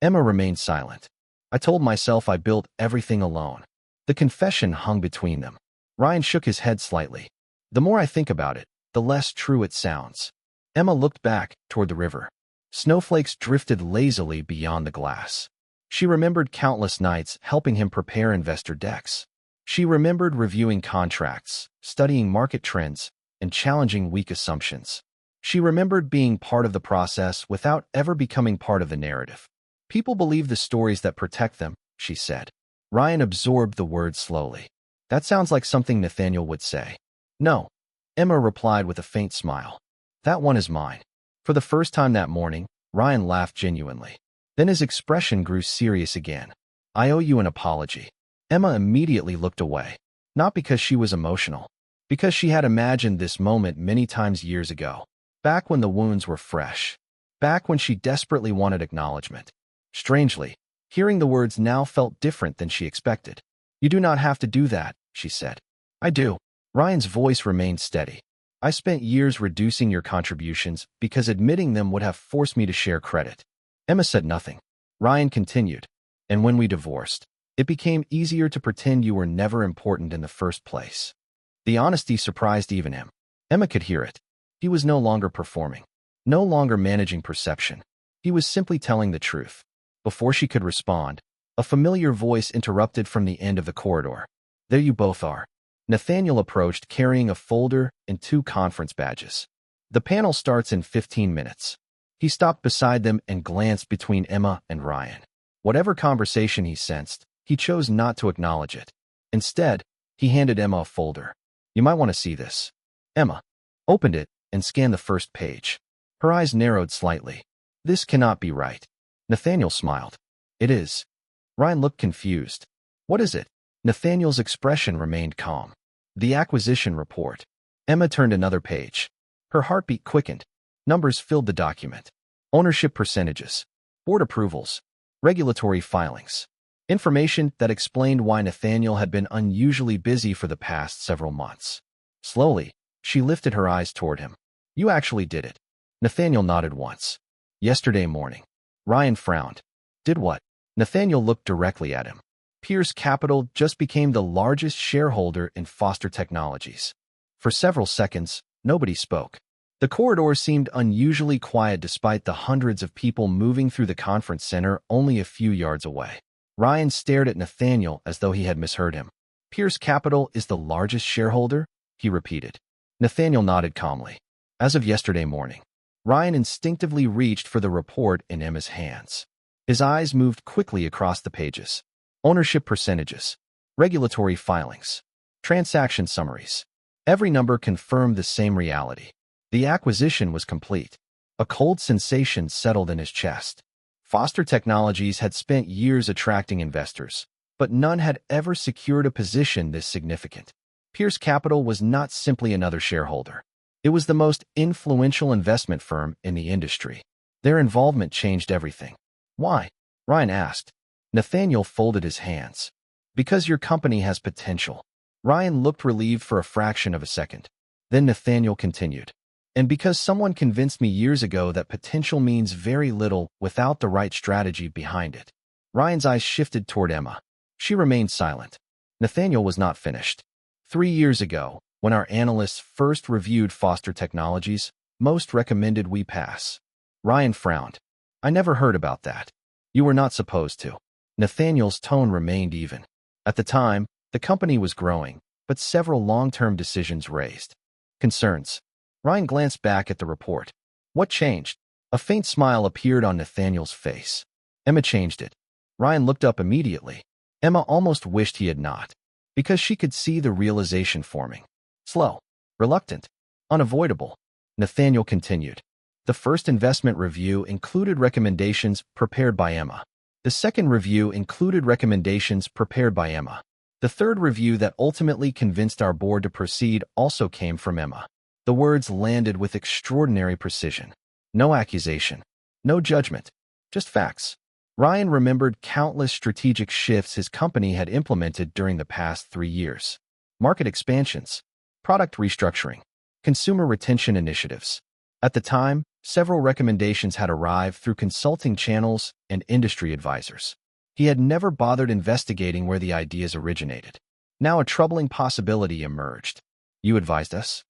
Emma remained silent. I told myself I built everything alone. The confession hung between them. Ryan shook his head slightly. The more I think about it, the less true it sounds. Emma looked back toward the river. Snowflakes drifted lazily beyond the glass. She remembered countless nights helping him prepare investor decks. She remembered reviewing contracts, studying market trends, and challenging weak assumptions. She remembered being part of the process without ever becoming part of the narrative. People believe the stories that protect them, she said. Ryan absorbed the words slowly. That sounds like something Nathaniel would say. No, Emma replied with a faint smile. That one is mine. For the first time that morning, Ryan laughed genuinely. Then his expression grew serious again. I owe you an apology. Emma immediately looked away. Not because she was emotional. Because she had imagined this moment many times years ago. Back when the wounds were fresh. Back when she desperately wanted acknowledgement. Strangely, hearing the words now felt different than she expected. You do not have to do that, she said. I do. Ryan's voice remained steady. I spent years reducing your contributions because admitting them would have forced me to share credit. Emma said nothing. Ryan continued. And when we divorced, it became easier to pretend you were never important in the first place. The honesty surprised even him. Emma could hear it. He was no longer performing. No longer managing perception. He was simply telling the truth. Before she could respond, a familiar voice interrupted from the end of the corridor. There you both are. Nathaniel approached carrying a folder and 2 conference badges. The panel starts in 15 minutes. He stopped beside them and glanced between Emma and Ryan. Whatever conversation he sensed, he chose not to acknowledge it. Instead, he handed Emma a folder. You might want to see this. Emma opened it and scanned the first page. Her eyes narrowed slightly. This cannot be right. Nathaniel smiled. It is. Ryan looked confused. What is it? Nathaniel's expression remained calm. The acquisition report. Emma turned another page. Her heartbeat quickened. Numbers filled the document. Ownership percentages. Board approvals. Regulatory filings. Information that explained why Nathaniel had been unusually busy for the past several months. Slowly, she lifted her eyes toward him. You actually did it. Nathaniel nodded once. Yesterday morning. Ryan frowned. Did what? Nathaniel looked directly at him. Pierce Capital just became the largest shareholder in Foster Technologies. For several seconds, nobody spoke. The corridor seemed unusually quiet despite the hundreds of people moving through the conference center only a few yards away. Ryan stared at Nathaniel as though he had misheard him. Pierce Capital is the largest shareholder? He repeated. Nathaniel nodded calmly. As of yesterday morning. Ryan instinctively reached for the report in Emma's hands. His eyes moved quickly across the pages. Ownership percentages. Regulatory filings. Transaction summaries. Every number confirmed the same reality. The acquisition was complete. A cold sensation settled in his chest. Foster Technologies had spent years attracting investors, but none had ever secured a position this significant. Pierce Capital was not simply another shareholder. It was the most influential investment firm in the industry. Their involvement changed everything. Why? Ryan asked. Nathaniel folded his hands. Because your company has potential. Ryan looked relieved for a fraction of a second. Then Nathaniel continued. And because someone convinced me years ago that potential means very little without the right strategy behind it. Ryan's eyes shifted toward Emma. She remained silent. Nathaniel was not finished. 3 years ago, when our analysts first reviewed Foster Technologies, most recommended we pass. Ryan frowned. I never heard about that. You were not supposed to. Nathaniel's tone remained even. At the time, the company was growing, but several long-term decisions raised concerns. Ryan glanced back at the report. What changed? A faint smile appeared on Nathaniel's face. Emma changed it. Ryan looked up immediately. Emma almost wished he had not, because she could see the realization forming. Slow, reluctant, unavoidable. Nathaniel continued. The first investment review included recommendations prepared by Emma. The second review included recommendations prepared by Emma. The third review that ultimately convinced our board to proceed also came from Emma. The words landed with extraordinary precision. No accusation, no judgment, just facts. Ryan remembered countless strategic shifts his company had implemented during the past 3 years. Market expansions, product restructuring, consumer retention initiatives. At the time, several recommendations had arrived through consulting channels and industry advisors. He had never bothered investigating where the ideas originated. Now a troubling possibility emerged. "You advised us?"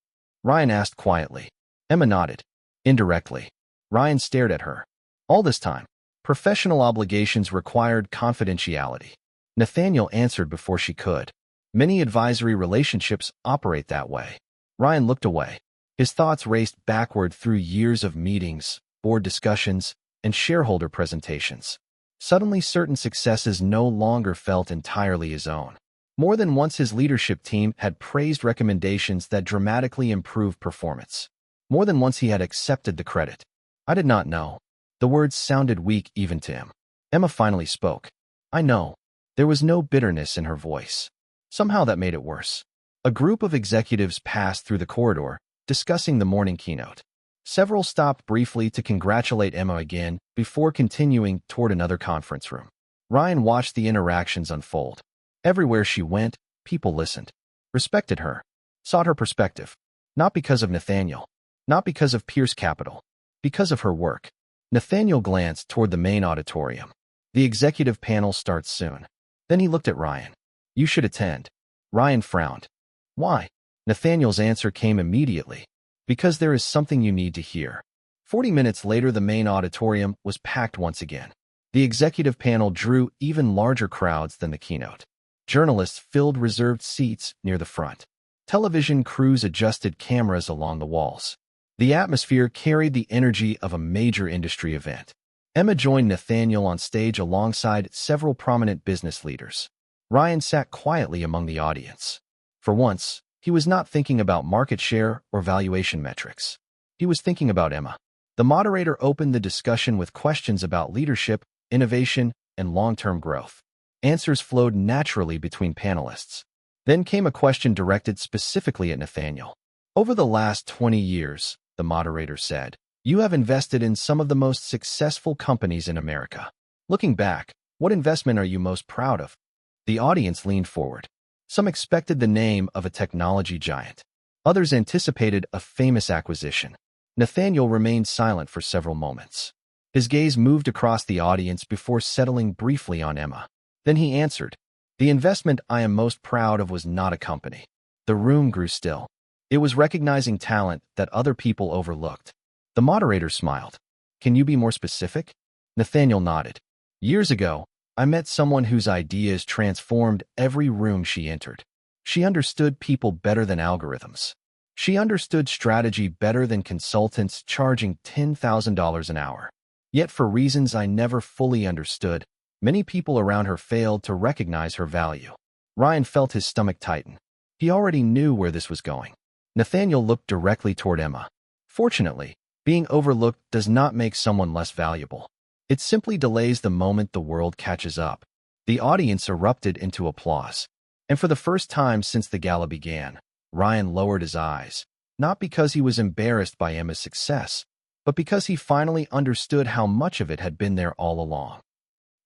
Ryan asked quietly. Emma nodded. Indirectly. Ryan stared at her. All this time, professional obligations required confidentiality. Nathaniel answered before she could. Many advisory relationships operate that way. Ryan looked away. His thoughts raced backward through years of meetings, board discussions, and shareholder presentations. Suddenly, certain successes no longer felt entirely his own. More than once, his leadership team had praised recommendations that dramatically improved performance. More than once, he had accepted the credit. "I did not know." The words sounded weak even to him. Emma finally spoke. "I know." There was no bitterness in her voice. Somehow that made it worse. A group of executives passed through the corridor, discussing the morning keynote. Several stopped briefly to congratulate Emma again before continuing toward another conference room. Ryan watched the interactions unfold. Everywhere she went, people listened, respected her, sought her perspective. Not because of Nathaniel, not because of Pierce Capital, because of her work. Nathaniel glanced toward the main auditorium. "The executive panel starts soon." Then he looked at Ryan. "You should attend." Ryan frowned. "Why?" Nathaniel's answer came immediately. "Because there is something you need to hear." 40 minutes later, the main auditorium was packed once again. The executive panel drew even larger crowds than the keynote. Journalists filled reserved seats near the front. Television crews adjusted cameras along the walls. The atmosphere carried the energy of a major industry event. Emma joined Nathaniel on stage alongside several prominent business leaders. Ryan sat quietly among the audience. For once, he was not thinking about market share or valuation metrics. He was thinking about Emma. The moderator opened the discussion with questions about leadership, innovation, and long-term growth. Answers flowed naturally between panelists. Then came a question directed specifically at Nathaniel. "Over the last 20 years, the moderator said, you have invested in some of the most successful companies in America. Looking back, what investment are you most proud of?" The audience leaned forward. Some expected the name of a technology giant. Others anticipated a famous acquisition. Nathaniel remained silent for several moments. His gaze moved across the audience before settling briefly on Emma. Then he answered, "The investment I am most proud of was not a company." The room grew still. It was recognizing talent that other people overlooked. The moderator smiled. "Can you be more specific?" Nathaniel nodded. "Years ago, I met someone whose ideas transformed every room she entered. She understood people better than algorithms. She understood strategy better than consultants charging $10,000 an hour. Yet for reasons I never fully understood, many people around her failed to recognize her value." Ryan felt his stomach tighten. He already knew where this was going. Nathaniel looked directly toward Emma. "Fortunately, being overlooked does not make someone less valuable. It simply delays the moment the world catches up." The audience erupted into applause. And for the first time since the gala began, Ryan lowered his eyes, not because he was embarrassed by Emma's success, but because he finally understood how much of it had been there all along.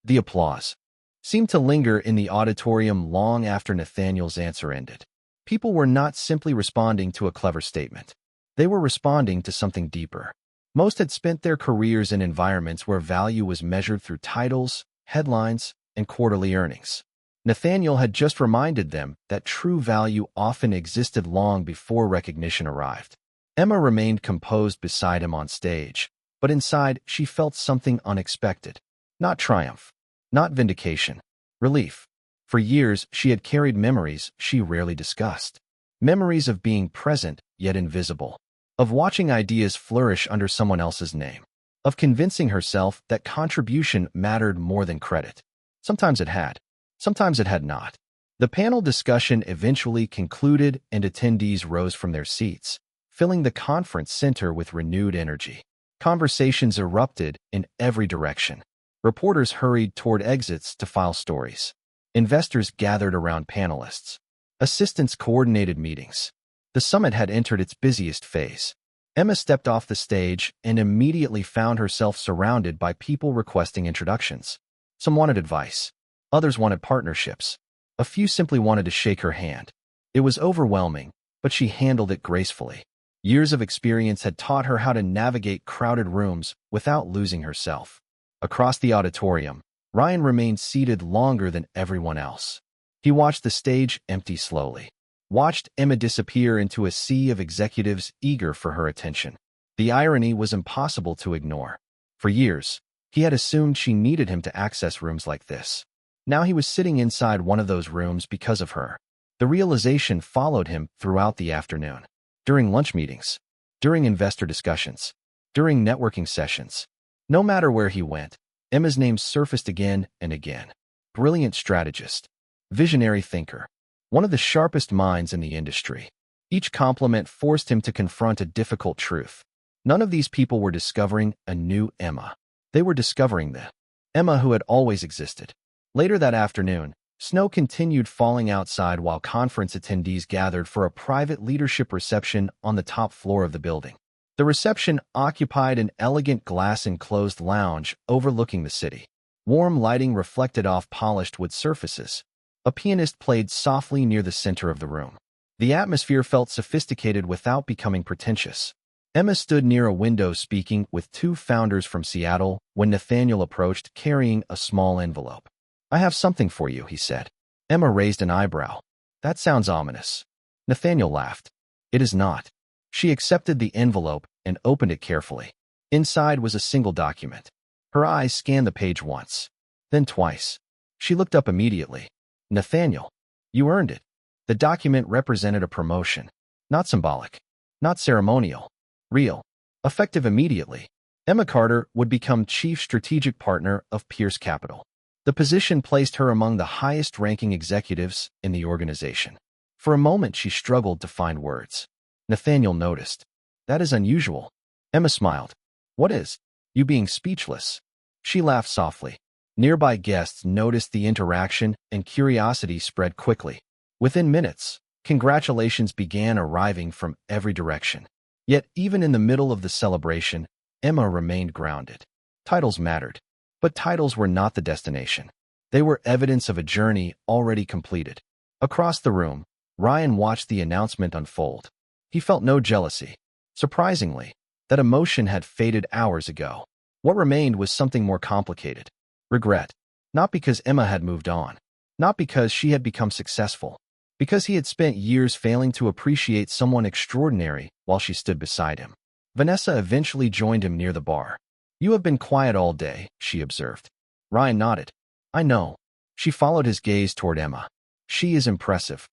The applause seemed to linger in the auditorium long after Nathaniel's answer ended. People were not simply responding to a clever statement. They were responding to something deeper. Most had spent their careers in environments where value was measured through titles, headlines, and quarterly earnings. Nathaniel had just reminded them that true value often existed long before recognition arrived. Emma remained composed beside him on stage, but inside she felt something unexpected. Not triumph, not vindication, relief. For years, she had carried memories she rarely discussed. Memories of being present yet invisible, of watching ideas flourish under someone else's name, of convincing herself that contribution mattered more than credit. Sometimes it had, sometimes it had not. The panel discussion eventually concluded and attendees rose from their seats, filling the conference center with renewed energy. Conversations erupted in every direction. Reporters hurried toward exits to file stories. Investors gathered around panelists. Assistants coordinated meetings. The summit had entered its busiest phase. Emma stepped off the stage and immediately found herself surrounded by people requesting introductions. Some wanted advice. Others wanted partnerships. A few simply wanted to shake her hand. It was overwhelming, but she handled it gracefully. Years of experience had taught her how to navigate crowded rooms without losing herself. Across the auditorium, Ryan remained seated longer than everyone else. He watched the stage empty slowly. Watched Emma disappear into a sea of executives eager for her attention. The irony was impossible to ignore. For years, he had assumed she needed him to access rooms like this. Now he was sitting inside one of those rooms because of her. The realization followed him throughout the afternoon. During lunch meetings, during investor discussions, during networking sessions. No matter where he went, Emma's name surfaced again and again. Brilliant strategist. Visionary thinker. One of the sharpest minds in the industry. Each compliment forced him to confront a difficult truth. None of these people were discovering a new Emma. They were discovering the Emma who had always existed. Later that afternoon, snow continued falling outside while conference attendees gathered for a private leadership reception on the top floor of the building. The reception occupied an elegant glass-enclosed lounge overlooking the city. Warm lighting reflected off polished wood surfaces. A pianist played softly near the center of the room. The atmosphere felt sophisticated without becoming pretentious. Emma stood near a window speaking with two founders from Seattle when Nathaniel approached carrying a small envelope. "I have something for you," he said. Emma raised an eyebrow. "That sounds ominous." Nathaniel laughed. "It is not." She accepted the envelope and opened it carefully. Inside was a single document. Her eyes scanned the page once, then twice. She looked up immediately. "Nathaniel, you earned it." The document represented a promotion. Not symbolic. Not ceremonial. Real. Effective immediately. Emma Carter would become Chief Strategic Partner of Pierce Capital. The position placed her among the highest-ranking executives in the organization. For a moment, she struggled to find words. Nathaniel noticed. "That is unusual." Emma smiled. "What is?" "You being speechless." She laughed softly. Nearby guests noticed the interaction, and curiosity spread quickly. Within minutes, congratulations began arriving from every direction. Yet, even in the middle of the celebration, Emma remained grounded. Titles mattered. But titles were not the destination. They were evidence of a journey already completed. Across the room, Ryan watched the announcement unfold. He felt no jealousy. Surprisingly, that emotion had faded hours ago. What remained was something more complicated. Regret. Not because Emma had moved on. Not because she had become successful. Because he had spent years failing to appreciate someone extraordinary while she stood beside him. Vanessa eventually joined him near the bar. "You have been quiet all day," she observed. Ryan nodded. "I know." She followed his gaze toward Emma. "She is impressive."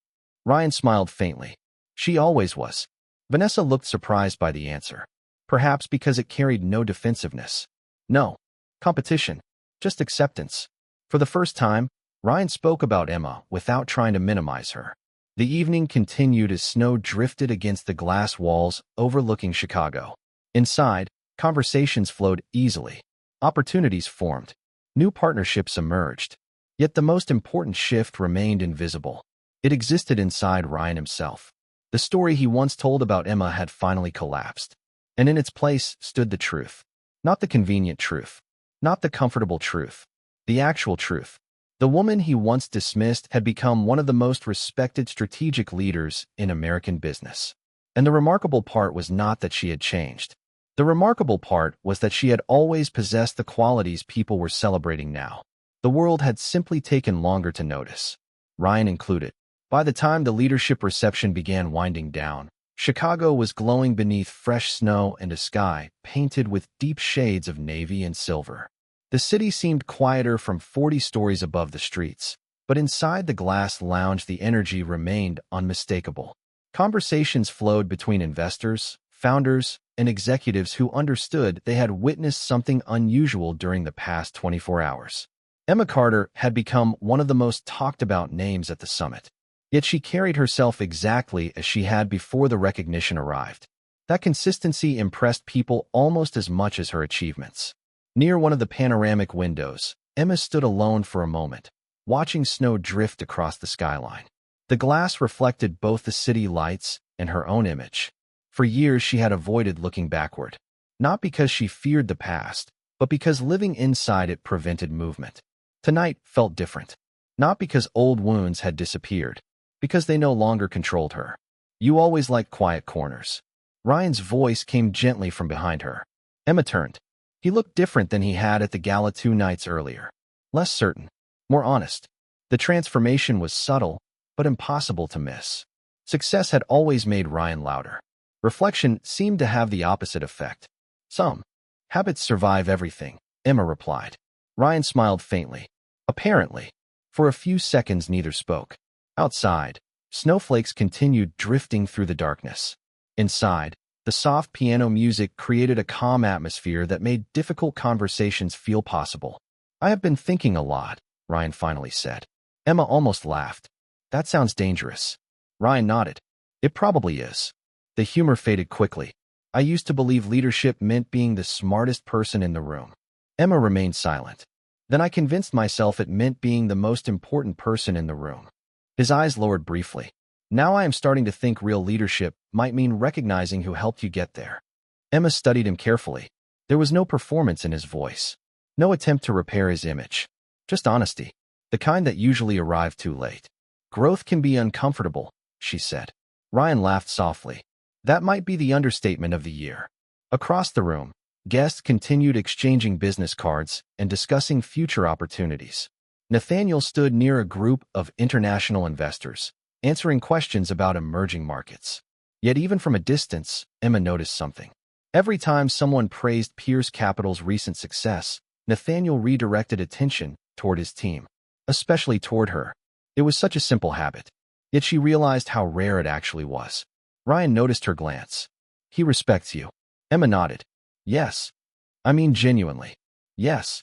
Ryan smiled faintly. "She always was." Vanessa looked surprised by the answer. Perhaps because it carried no defensiveness. No competition. Just acceptance. For the first time, Ryan spoke about Emma without trying to minimize her. The evening continued as snow drifted against the glass walls overlooking Chicago. Inside, conversations flowed easily. Opportunities formed. New partnerships emerged. Yet the most important shift remained invisible. It existed inside Ryan himself. The story he once told about Emma had finally collapsed. And in its place stood the truth. Not the convenient truth. Not the comfortable truth. The actual truth. The woman he once dismissed had become one of the most respected strategic leaders in American business. And the remarkable part was not that she had changed. The remarkable part was that she had always possessed the qualities people were celebrating now. The world had simply taken longer to notice. Ryan included. By the time the leadership reception began winding down, Chicago was glowing beneath fresh snow and a sky painted with deep shades of navy and silver. The city seemed quieter from 40 stories above the streets, but inside the glass lounge the energy remained unmistakable. Conversations flowed between investors, founders, and executives who understood they had witnessed something unusual during the past 24 hours. Emma Carter had become one of the most talked-about names at the summit. Yet she carried herself exactly as she had before the recognition arrived. That consistency impressed people almost as much as her achievements. Near one of the panoramic windows, Emma stood alone for a moment, watching snow drift across the skyline. The glass reflected both the city lights and her own image. For years she had avoided looking backward, not because she feared the past, but because living inside it prevented movement. Tonight felt different, not because old wounds had disappeared, because they no longer controlled her. You always liked quiet corners. Ryan's voice came gently from behind her. Emma turned. He looked different than he had at the gala 2 nights earlier. Less certain, more honest. The transformation was subtle, but impossible to miss. Success had always made Ryan louder. Reflection seemed to have the opposite effect. Some habits survive everything, Emma replied. Ryan smiled faintly. Apparently. For a few seconds neither spoke. Outside, snowflakes continued drifting through the darkness. Inside, the soft piano music created a calm atmosphere that made difficult conversations feel possible. I have been thinking a lot, Ryan finally said. Emma almost laughed. That sounds dangerous. Ryan nodded. It probably is. The humor faded quickly. I used to believe leadership meant being the smartest person in the room. Emma remained silent. Then I convinced myself it meant being the most important person in the room. His eyes lowered briefly. Now I am starting to think real leadership might mean recognizing who helped you get there. Emma studied him carefully. There was no performance in his voice. No attempt to repair his image. Just honesty. The kind that usually arrived too late. Growth can be uncomfortable, she said. Ryan laughed softly. That might be the understatement of the year. Across the room, guests continued exchanging business cards and discussing future opportunities. Nathaniel stood near a group of international investors, answering questions about emerging markets. Yet even from a distance, Emma noticed something. Every time someone praised Pierce Capital's recent success, Nathaniel redirected attention toward his team, especially toward her. It was such a simple habit, yet she realized how rare it actually was. Ryan noticed her glance. He respects you. Emma nodded. Yes. I mean genuinely. Yes.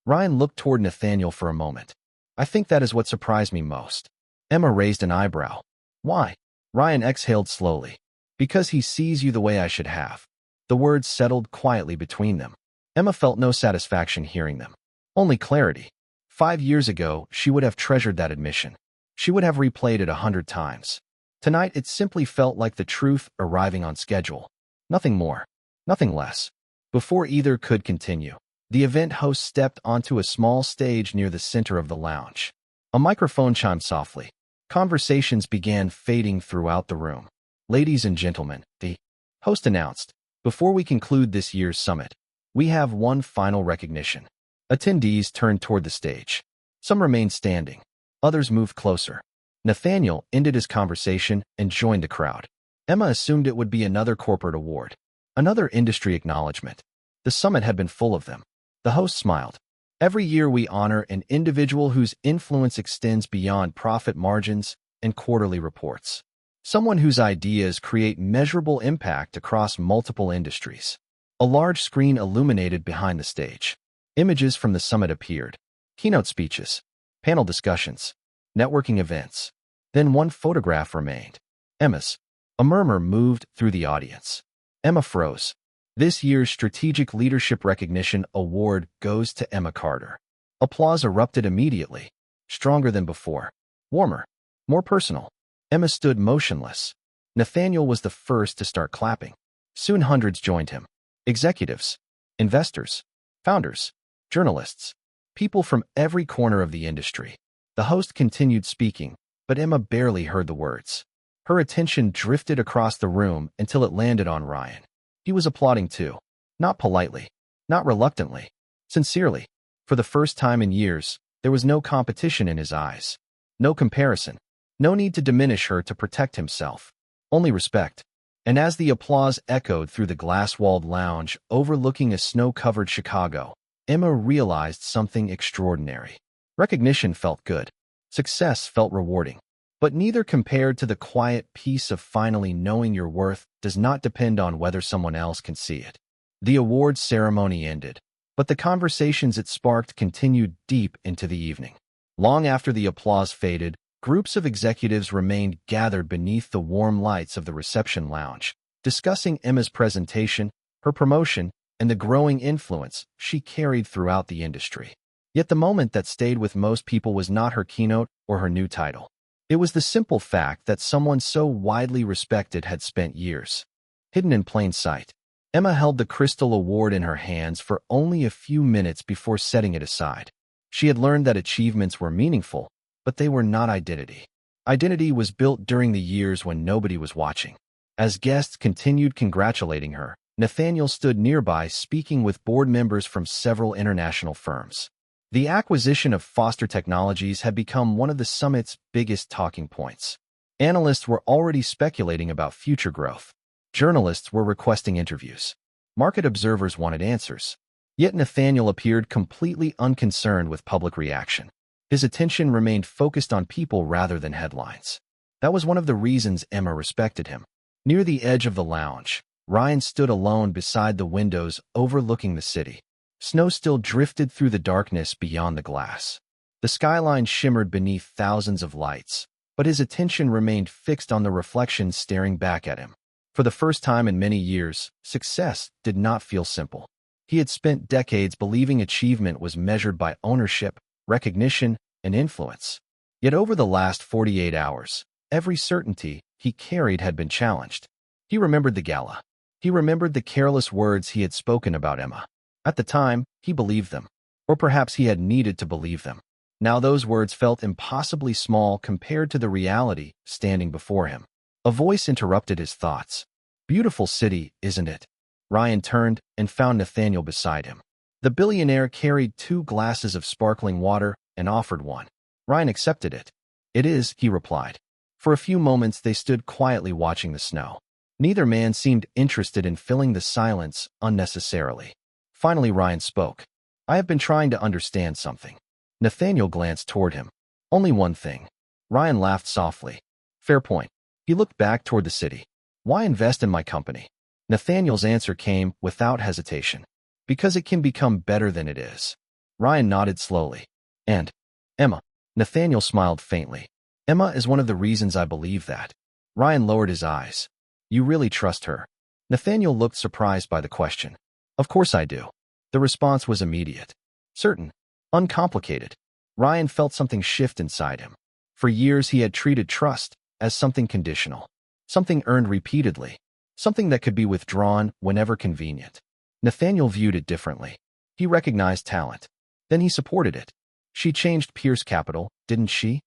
Ryan looked toward Nathaniel for a moment. I think that is what surprised me most. Emma raised an eyebrow. Why? Ryan exhaled slowly. Because he sees you the way I should have. The words settled quietly between them. Emma felt no satisfaction hearing them. Only clarity. 5 years ago, she would have treasured that admission. She would have replayed it 100 times. Tonight, it simply felt like the truth arriving on schedule. Nothing more. Nothing less. Before either could continue, the event host stepped onto a small stage near the center of the lounge. A microphone chimed softly. Conversations began fading throughout the room. Ladies and gentlemen, the host announced, before we conclude this year's summit, we have one final recognition. Attendees turned toward the stage. Some remained standing. Others moved closer. Nathaniel ended his conversation and joined the crowd. Emma assumed it would be another corporate award, another industry acknowledgement. The summit had been full of them. The host smiled. Every year we honor an individual whose influence extends beyond profit margins and quarterly reports. Someone whose ideas create measurable impact across multiple industries. A large screen illuminated behind the stage. Images from the summit appeared. Keynote speeches, panel discussions, networking events. Then one photograph remained. Emma's. A murmur moved through the audience. Emma froze. This year's Strategic Leadership Recognition Award goes to Emma Carter. Applause erupted immediately, stronger than before. Warmer, more personal. Emma stood motionless. Nathaniel was the first to start clapping. Soon hundreds joined him. Executives, investors, founders, journalists, people from every corner of the industry. The host continued speaking, but Emma barely heard the words. Her attention drifted across the room until it landed on Ryan. He was applauding too. Not politely, not reluctantly, sincerely. For the first time in years, there was no competition in his eyes. No comparison. No need to diminish her to protect himself. Only respect. And as the applause echoed through the glass-walled lounge overlooking a snow-covered Chicago, Emma realized something extraordinary. Recognition felt good. Success felt rewarding. But neither compared to the quiet peace of finally knowing your worth does not depend on whether someone else can see it. The awards ceremony ended, but the conversations it sparked continued deep into the evening. Long after the applause faded, groups of executives remained gathered beneath the warm lights of the reception lounge, discussing Emma's presentation, her promotion, and the growing influence she carried throughout the industry. Yet the moment that stayed with most people was not her keynote or her new title. It was the simple fact that someone so widely respected had spent years hidden in plain sight. Emma held the Crystal Award in her hands for only a few minutes before setting it aside. She had learned that achievements were meaningful, but they were not identity. Identity was built during the years when nobody was watching. As guests continued congratulating her, Nathaniel stood nearby speaking with board members from several international firms. The acquisition of Foster Technologies had become one of the summit's biggest talking points. Analysts were already speculating about future growth. Journalists were requesting interviews. Market observers wanted answers. Yet Nathaniel appeared completely unconcerned with public reaction. His attention remained focused on people rather than headlines. That was one of the reasons Emma respected him. Near the edge of the lounge, Ryan stood alone beside the windows overlooking the city. Snow still drifted through the darkness beyond the glass. The skyline shimmered beneath thousands of lights, but his attention remained fixed on the reflection staring back at him. For the first time in many years, success did not feel simple. He had spent decades believing achievement was measured by ownership, recognition, and influence. Yet over the last 48 hours, every certainty he carried had been challenged. He remembered the gala. He remembered the careless words he had spoken about Emma. At the time, he believed them. Or perhaps he had needed to believe them. Now those words felt impossibly small compared to the reality standing before him. A voice interrupted his thoughts. "Beautiful city, isn't it?" Ryan turned and found Nathaniel beside him. The billionaire carried 2 glasses of sparkling water and offered one. Ryan accepted it. "It is," he replied. For a few moments they stood quietly watching the snow. Neither man seemed interested in filling the silence unnecessarily. Finally Ryan spoke. "I have been trying to understand something." Nathaniel glanced toward him. "Only one thing." Ryan laughed softly. "Fair point." He looked back toward the city. "Why invest in my company?" Nathaniel's answer came without hesitation. "Because it can become better than it is." Ryan nodded slowly. "And Emma?" Nathaniel smiled faintly. "Emma is one of the reasons I believe that." Ryan lowered his eyes. "You really trust her?" Nathaniel looked surprised by the question. "Of course I do." The response was immediate. Certain. Uncomplicated. Ryan felt something shift inside him. For years he had treated trust as something conditional. Something earned repeatedly. Something that could be withdrawn whenever convenient. Nathaniel viewed it differently. He recognized talent. Then he supported it. "She changed Pierce Capital, didn't she?"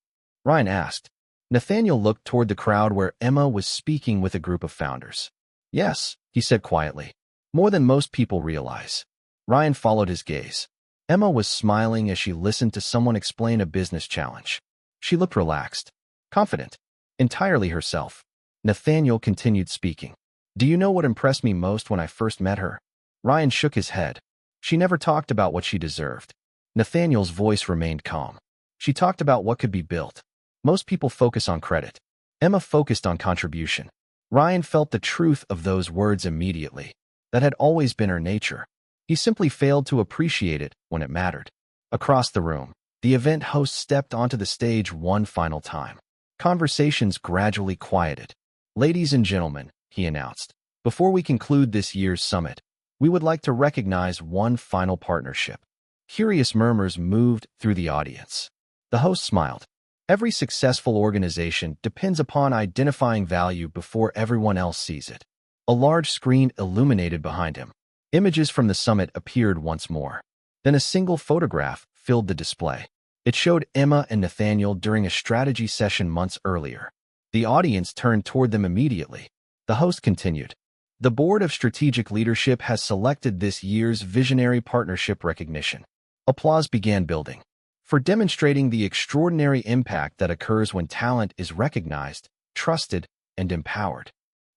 Ryan asked. Nathaniel looked toward the crowd where Emma was speaking with a group of founders. "Yes," he said quietly. "More than most people realize." Ryan followed his gaze. Emma was smiling as she listened to someone explain a business challenge. She looked relaxed, confident, entirely herself. Nathaniel continued speaking. "Do you know what impressed me most when I first met her?" Ryan shook his head. "She never talked about what she deserved." Nathaniel's voice remained calm. "She talked about what could be built. Most people focus on credit. Emma focused on contribution." Ryan felt the truth of those words immediately. That had always been her nature. He simply failed to appreciate it when it mattered. Across the room, the event host stepped onto the stage one final time. Conversations gradually quieted. "Ladies and gentlemen," he announced, "before we conclude this year's summit, we would like to recognize one final partnership." Curious murmurs moved through the audience. The host smiled. Every successful organization depends upon identifying value before everyone else sees it. A large screen illuminated behind him. Images from the summit appeared once more. Then a single photograph filled the display. It showed Emma and Nathaniel during a strategy session months earlier. The audience turned toward them immediately. The host continued. "The Board of Strategic Leadership has selected this year's Visionary Partnership recognition." Applause began building. For demonstrating the extraordinary impact that occurs when talent is recognized, trusted, and empowered.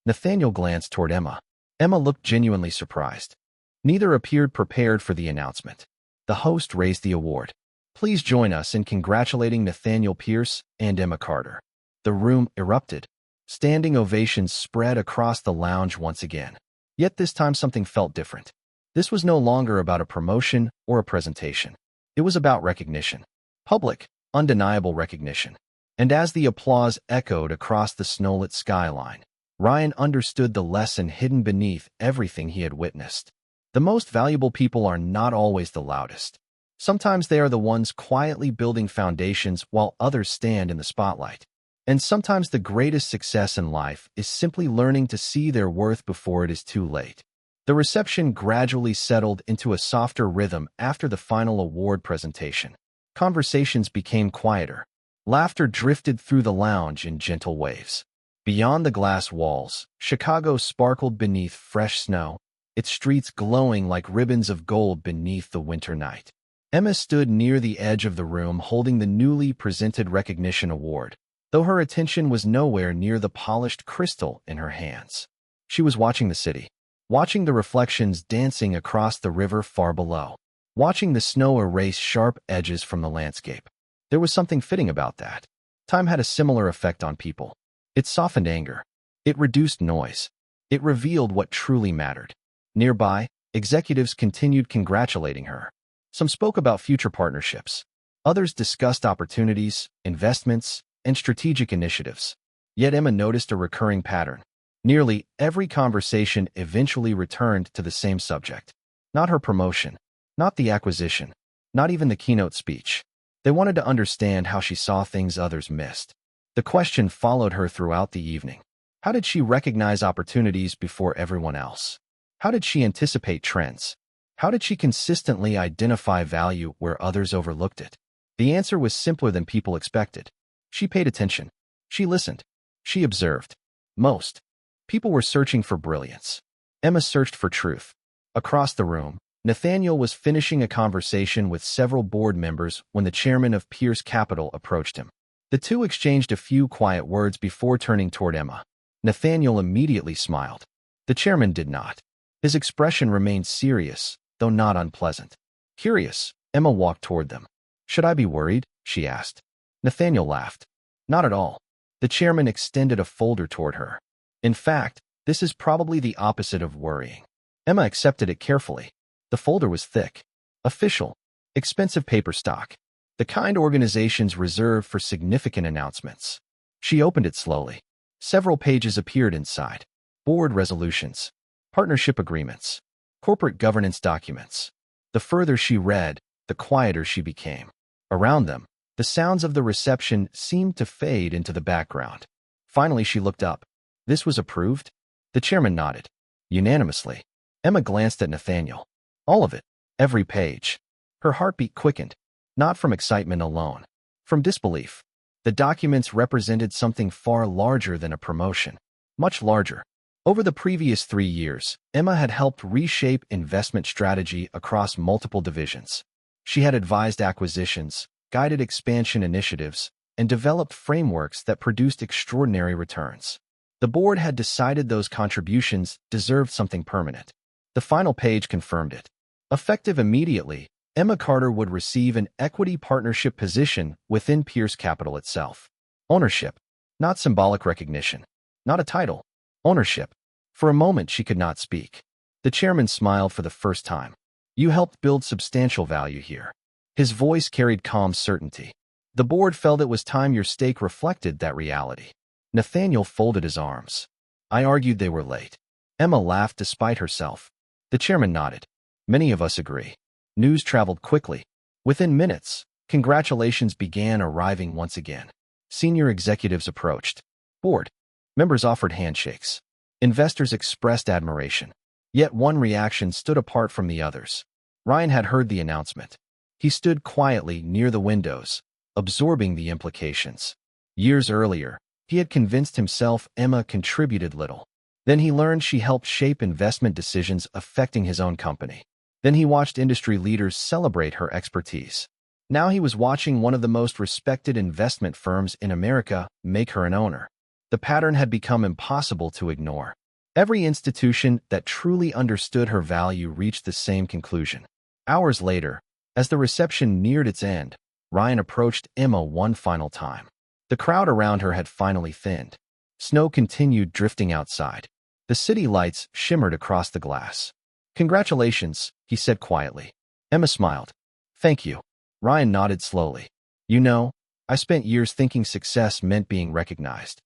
Nathaniel glanced toward Emma. Emma looked genuinely surprised. Neither appeared prepared for the announcement. The host raised the award. "Please join us in congratulating Nathaniel Pierce and Emma Carter." The room erupted. Standing ovations spread across the lounge once again. Yet this time something felt different. This was no longer about a promotion or a presentation. It was about recognition. Public, undeniable recognition. And as the applause echoed across the snowlit skyline, Ryan understood the lesson hidden beneath everything he had witnessed. The most valuable people are not always the loudest. Sometimes they are the ones quietly building foundations while others stand in the spotlight. And sometimes the greatest success in life is simply learning to see their worth before it is too late. The reception gradually settled into a softer rhythm after the final award presentation. Conversations became quieter. Laughter drifted through the lounge in gentle waves. Beyond the glass walls, Chicago sparkled beneath fresh snow, its streets glowing like ribbons of gold beneath the winter night. Emma stood near the edge of the room holding the newly presented recognition award, though her attention was nowhere near the polished crystal in her hands. She was watching the city, watching the reflections dancing across the river far below, watching the snow erase sharp edges from the landscape. There was something fitting about that. Time had a similar effect on people. It softened anger. It reduced noise. It revealed what truly mattered. Nearby, executives continued congratulating her. Some spoke about future partnerships. Others discussed opportunities, investments, and strategic initiatives. Yet Emma noticed a recurring pattern. Nearly every conversation eventually returned to the same subject. Not her promotion, not the acquisition, not even the keynote speech. They wanted to understand how she saw things others missed. The question followed her throughout the evening. How did she recognize opportunities before everyone else? How did she anticipate trends? How did she consistently identify value where others overlooked it? The answer was simpler than people expected. She paid attention. She listened. She observed. Most people were searching for brilliance. Emma searched for truth. Across the room, Nathaniel was finishing a conversation with several board members when the chairman of Pierce Capital approached him. The two exchanged a few quiet words before turning toward Emma. Nathaniel immediately smiled. The chairman did not. His expression remained serious, though not unpleasant. Curious, Emma walked toward them. "Should I be worried?" she asked. Nathaniel laughed. "Not at all." The chairman extended a folder toward her. "In fact, this is probably the opposite of worrying." Emma accepted it carefully. The folder was thick. Official. Expensive paper stock. The kind organizations reserve for significant announcements. She opened it slowly. Several pages appeared inside. Board resolutions. Partnership agreements. Corporate governance documents. The further she read, the quieter she became. Around them, the sounds of the reception seemed to fade into the background. Finally, she looked up. "This was approved?" The chairman nodded. Unanimously. Emma glanced at Nathaniel. All of it. Every page. Her heartbeat quickened. Not from excitement alone. From disbelief. The documents represented something far larger than a promotion. Much larger. Over the previous 3 years, Emma had helped reshape investment strategy across multiple divisions. She had advised acquisitions, guided expansion initiatives, and developed frameworks that produced extraordinary returns. The board had decided those contributions deserved something permanent. The final page confirmed it. Effective immediately, Emma Carter would receive an equity partnership position within Pierce Capital itself. Ownership. Not symbolic recognition. Not a title. Ownership. For a moment, she could not speak. The chairman smiled for the first time. "You helped build substantial value here." His voice carried calm certainty. The board felt it was time your stake reflected that reality. Nathaniel folded his arms. "I argued they were late." Emma laughed despite herself. The chairman nodded. "Many of us agree." News traveled quickly. Within minutes, congratulations began arriving once again. Senior executives approached. Board members offered handshakes. Investors expressed admiration. Yet one reaction stood apart from the others. Ryan had heard the announcement. He stood quietly near the windows, absorbing the implications. Years earlier, he had convinced himself Emma contributed little. Then he learned she helped shape investment decisions affecting his own company. Then he watched industry leaders celebrate her expertise. Now he was watching one of the most respected investment firms in America make her an owner. The pattern had become impossible to ignore. Every institution that truly understood her value reached the same conclusion. Hours later, as the reception neared its end, Ryan approached Emma one final time. The crowd around her had finally thinned. Snow continued drifting outside. The city lights shimmered across the glass. "Congratulations," he said quietly. Emma smiled. "Thank you." Ryan nodded slowly. "You know, I spent years thinking success meant being recognized."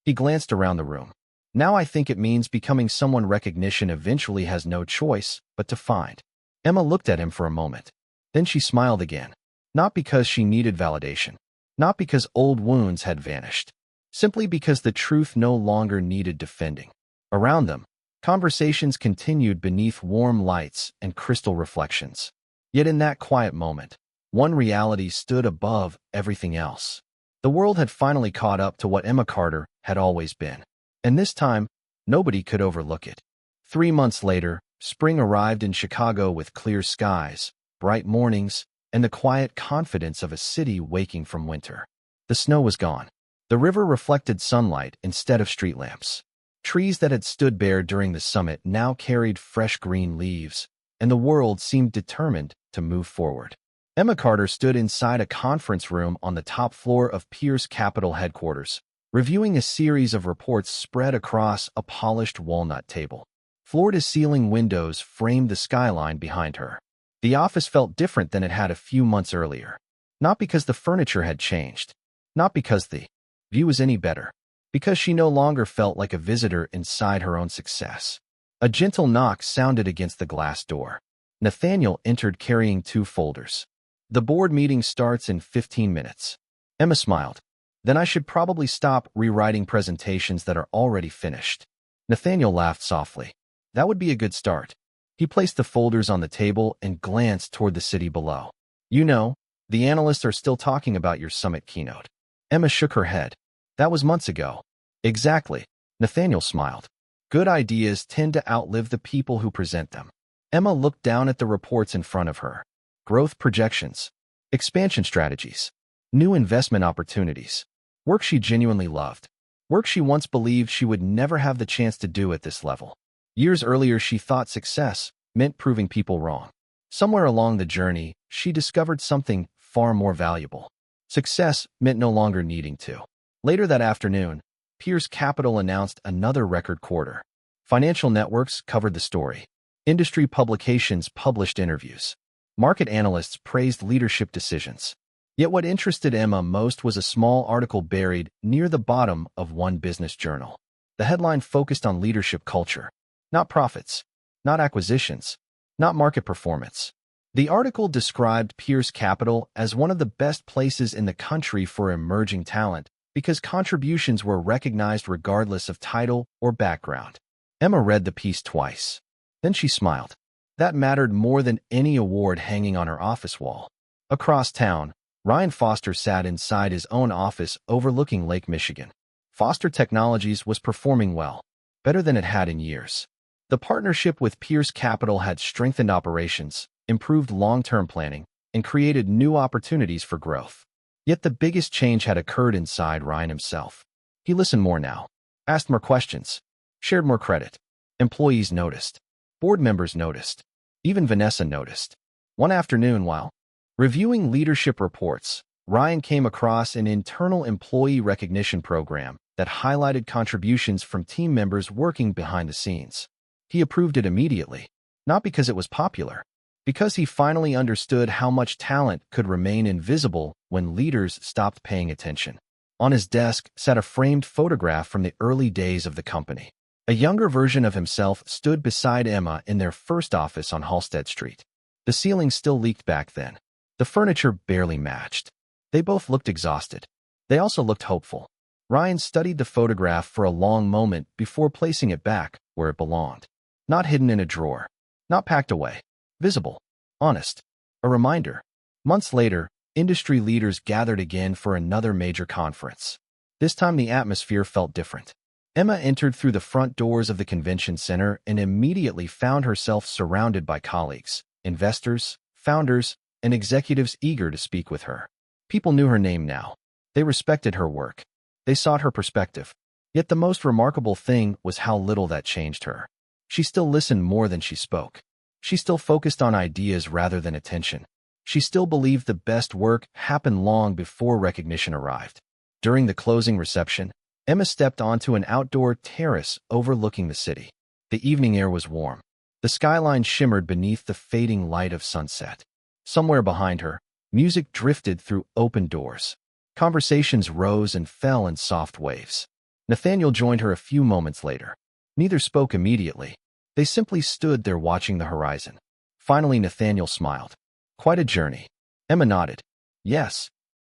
He glanced around the room. Now I think it means becoming someone recognition eventually has no choice but to find. Emma looked at him for a moment. Then she smiled again. Not because she needed validation. Not because old wounds had vanished. Simply because the truth no longer needed defending. Around them, conversations continued beneath warm lights and crystal reflections. Yet in that quiet moment, one reality stood above everything else. The world had finally caught up to what Emma Carter had always been. And this time, nobody could overlook it. 3 months later, spring arrived in Chicago with clear skies, bright mornings, and the quiet confidence of a city waking from winter. The snow was gone. The river reflected sunlight instead of street lamps. Trees that had stood bare during the summit now carried fresh green leaves, and the world seemed determined to move forward. Emma Carter stood inside a conference room on the top floor of Pierce Capital headquarters, reviewing a series of reports spread across a polished walnut table. Floor-to-ceiling windows framed the skyline behind her. The office felt different than it had a few months earlier. Not because the furniture had changed. Not because the view was any better. Because she no longer felt like a visitor inside her own success. A gentle knock sounded against the glass door. Nathaniel entered carrying 2 folders. The board meeting starts in 15 minutes. Emma smiled. Then I should probably stop rewriting presentations that are already finished. Nathaniel laughed softly. That would be a good start. He placed the folders on the table and glanced toward the city below. You know, the analysts are still talking about your summit keynote. Emma shook her head. That was months ago. Exactly. Nathaniel smiled. Good ideas tend to outlive the people who present them. Emma looked down at the reports in front of her. Growth projections. Expansion strategies. New investment opportunities. Work she genuinely loved. Work she once believed she would never have the chance to do at this level. Years earlier, she thought success meant proving people wrong. Somewhere along the journey, she discovered something far more valuable. Success meant no longer needing to. Later that afternoon, Pierce Capital announced another record quarter. Financial networks covered the story. Industry publications published interviews. Market analysts praised leadership decisions. Yet what interested Emma most was a small article buried near the bottom of one business journal. The headline focused on leadership culture. Not profits, not acquisitions, not market performance. The article described Pierce Capital as one of the best places in the country for emerging talent because contributions were recognized regardless of title or background. Emma read the piece twice. Then she smiled. That mattered more than any award hanging on her office wall. Across town, Ryan Foster sat inside his own office overlooking Lake Michigan. Foster Technologies was performing well, better than it had in years. The partnership with Pierce Capital had strengthened operations, improved long-term planning, and created new opportunities for growth. Yet the biggest change had occurred inside Ryan himself. He listened more now, asked more questions, shared more credit. Employees noticed. Board members noticed. Even Vanessa noticed. One afternoon, while reviewing leadership reports, Ryan came across an internal employee recognition program that highlighted contributions from team members working behind the scenes. He approved it immediately, not because it was popular, because he finally understood how much talent could remain invisible when leaders stopped paying attention. On his desk sat a framed photograph from the early days of the company. A younger version of himself stood beside Emma in their first office on Halsted Street. The ceiling still leaked back then. The furniture barely matched. They both looked exhausted. They also looked hopeful. Ryan studied the photograph for a long moment before placing it back where it belonged. Not hidden in a drawer. Not packed away. Visible. Honest. A reminder. Months later, industry leaders gathered again for another major conference. This time the atmosphere felt different. Emma entered through the front doors of the convention center and immediately found herself surrounded by colleagues, investors, founders, and executives eager to speak with her. People knew her name now. They respected her work. They sought her perspective. Yet the most remarkable thing was how little that changed her. She still listened more than she spoke. She still focused on ideas rather than attention. She still believed the best work happened long before recognition arrived. During the closing reception, Emma stepped onto an outdoor terrace overlooking the city. The evening air was warm. The skyline shimmered beneath the fading light of sunset. Somewhere behind her, music drifted through open doors. Conversations rose and fell in soft waves. Nathaniel joined her a few moments later. Neither spoke immediately. They simply stood there watching the horizon. Finally, Nathaniel smiled. Quite a journey. Emma nodded. Yes.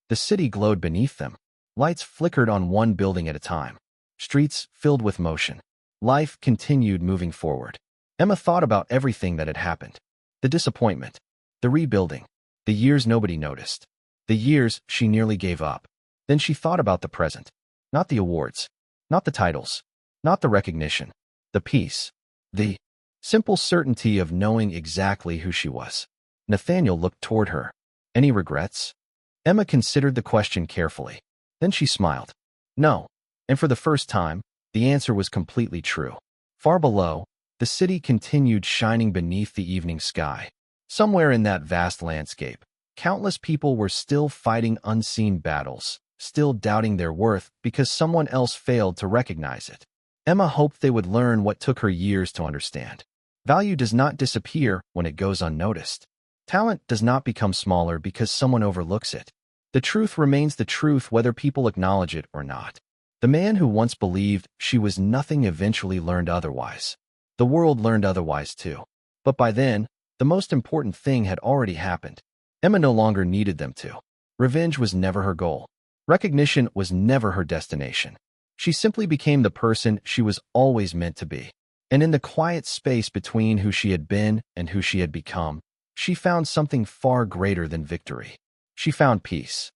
The city glowed beneath them. Lights flickered on one building at a time. Streets filled with motion. Life continued moving forward. Emma thought about everything that had happened. The disappointment. The rebuilding. The years nobody noticed. The years she nearly gave up. Then she thought about the present. Not the awards. Not the titles. Not the recognition. The peace. The simple certainty of knowing exactly who she was. Nathaniel looked toward her. Any regrets? Emma considered the question carefully. Then she smiled. No. And for the first time, the answer was completely true. Far below, the city continued shining beneath the evening sky. Somewhere in that vast landscape, countless people were still fighting unseen battles, still doubting their worth because someone else failed to recognize it. Emma hoped they would learn what took her years to understand. Value does not disappear when it goes unnoticed. Talent does not become smaller because someone overlooks it. The truth remains the truth whether people acknowledge it or not. The man who once believed she was nothing eventually learned otherwise. The world learned otherwise too. But by then, the most important thing had already happened. Emma no longer needed them to. Revenge was never her goal. Recognition was never her destination. She simply became the person she was always meant to be. And in the quiet space between who she had been and who she had become, she found something far greater than victory. She found peace.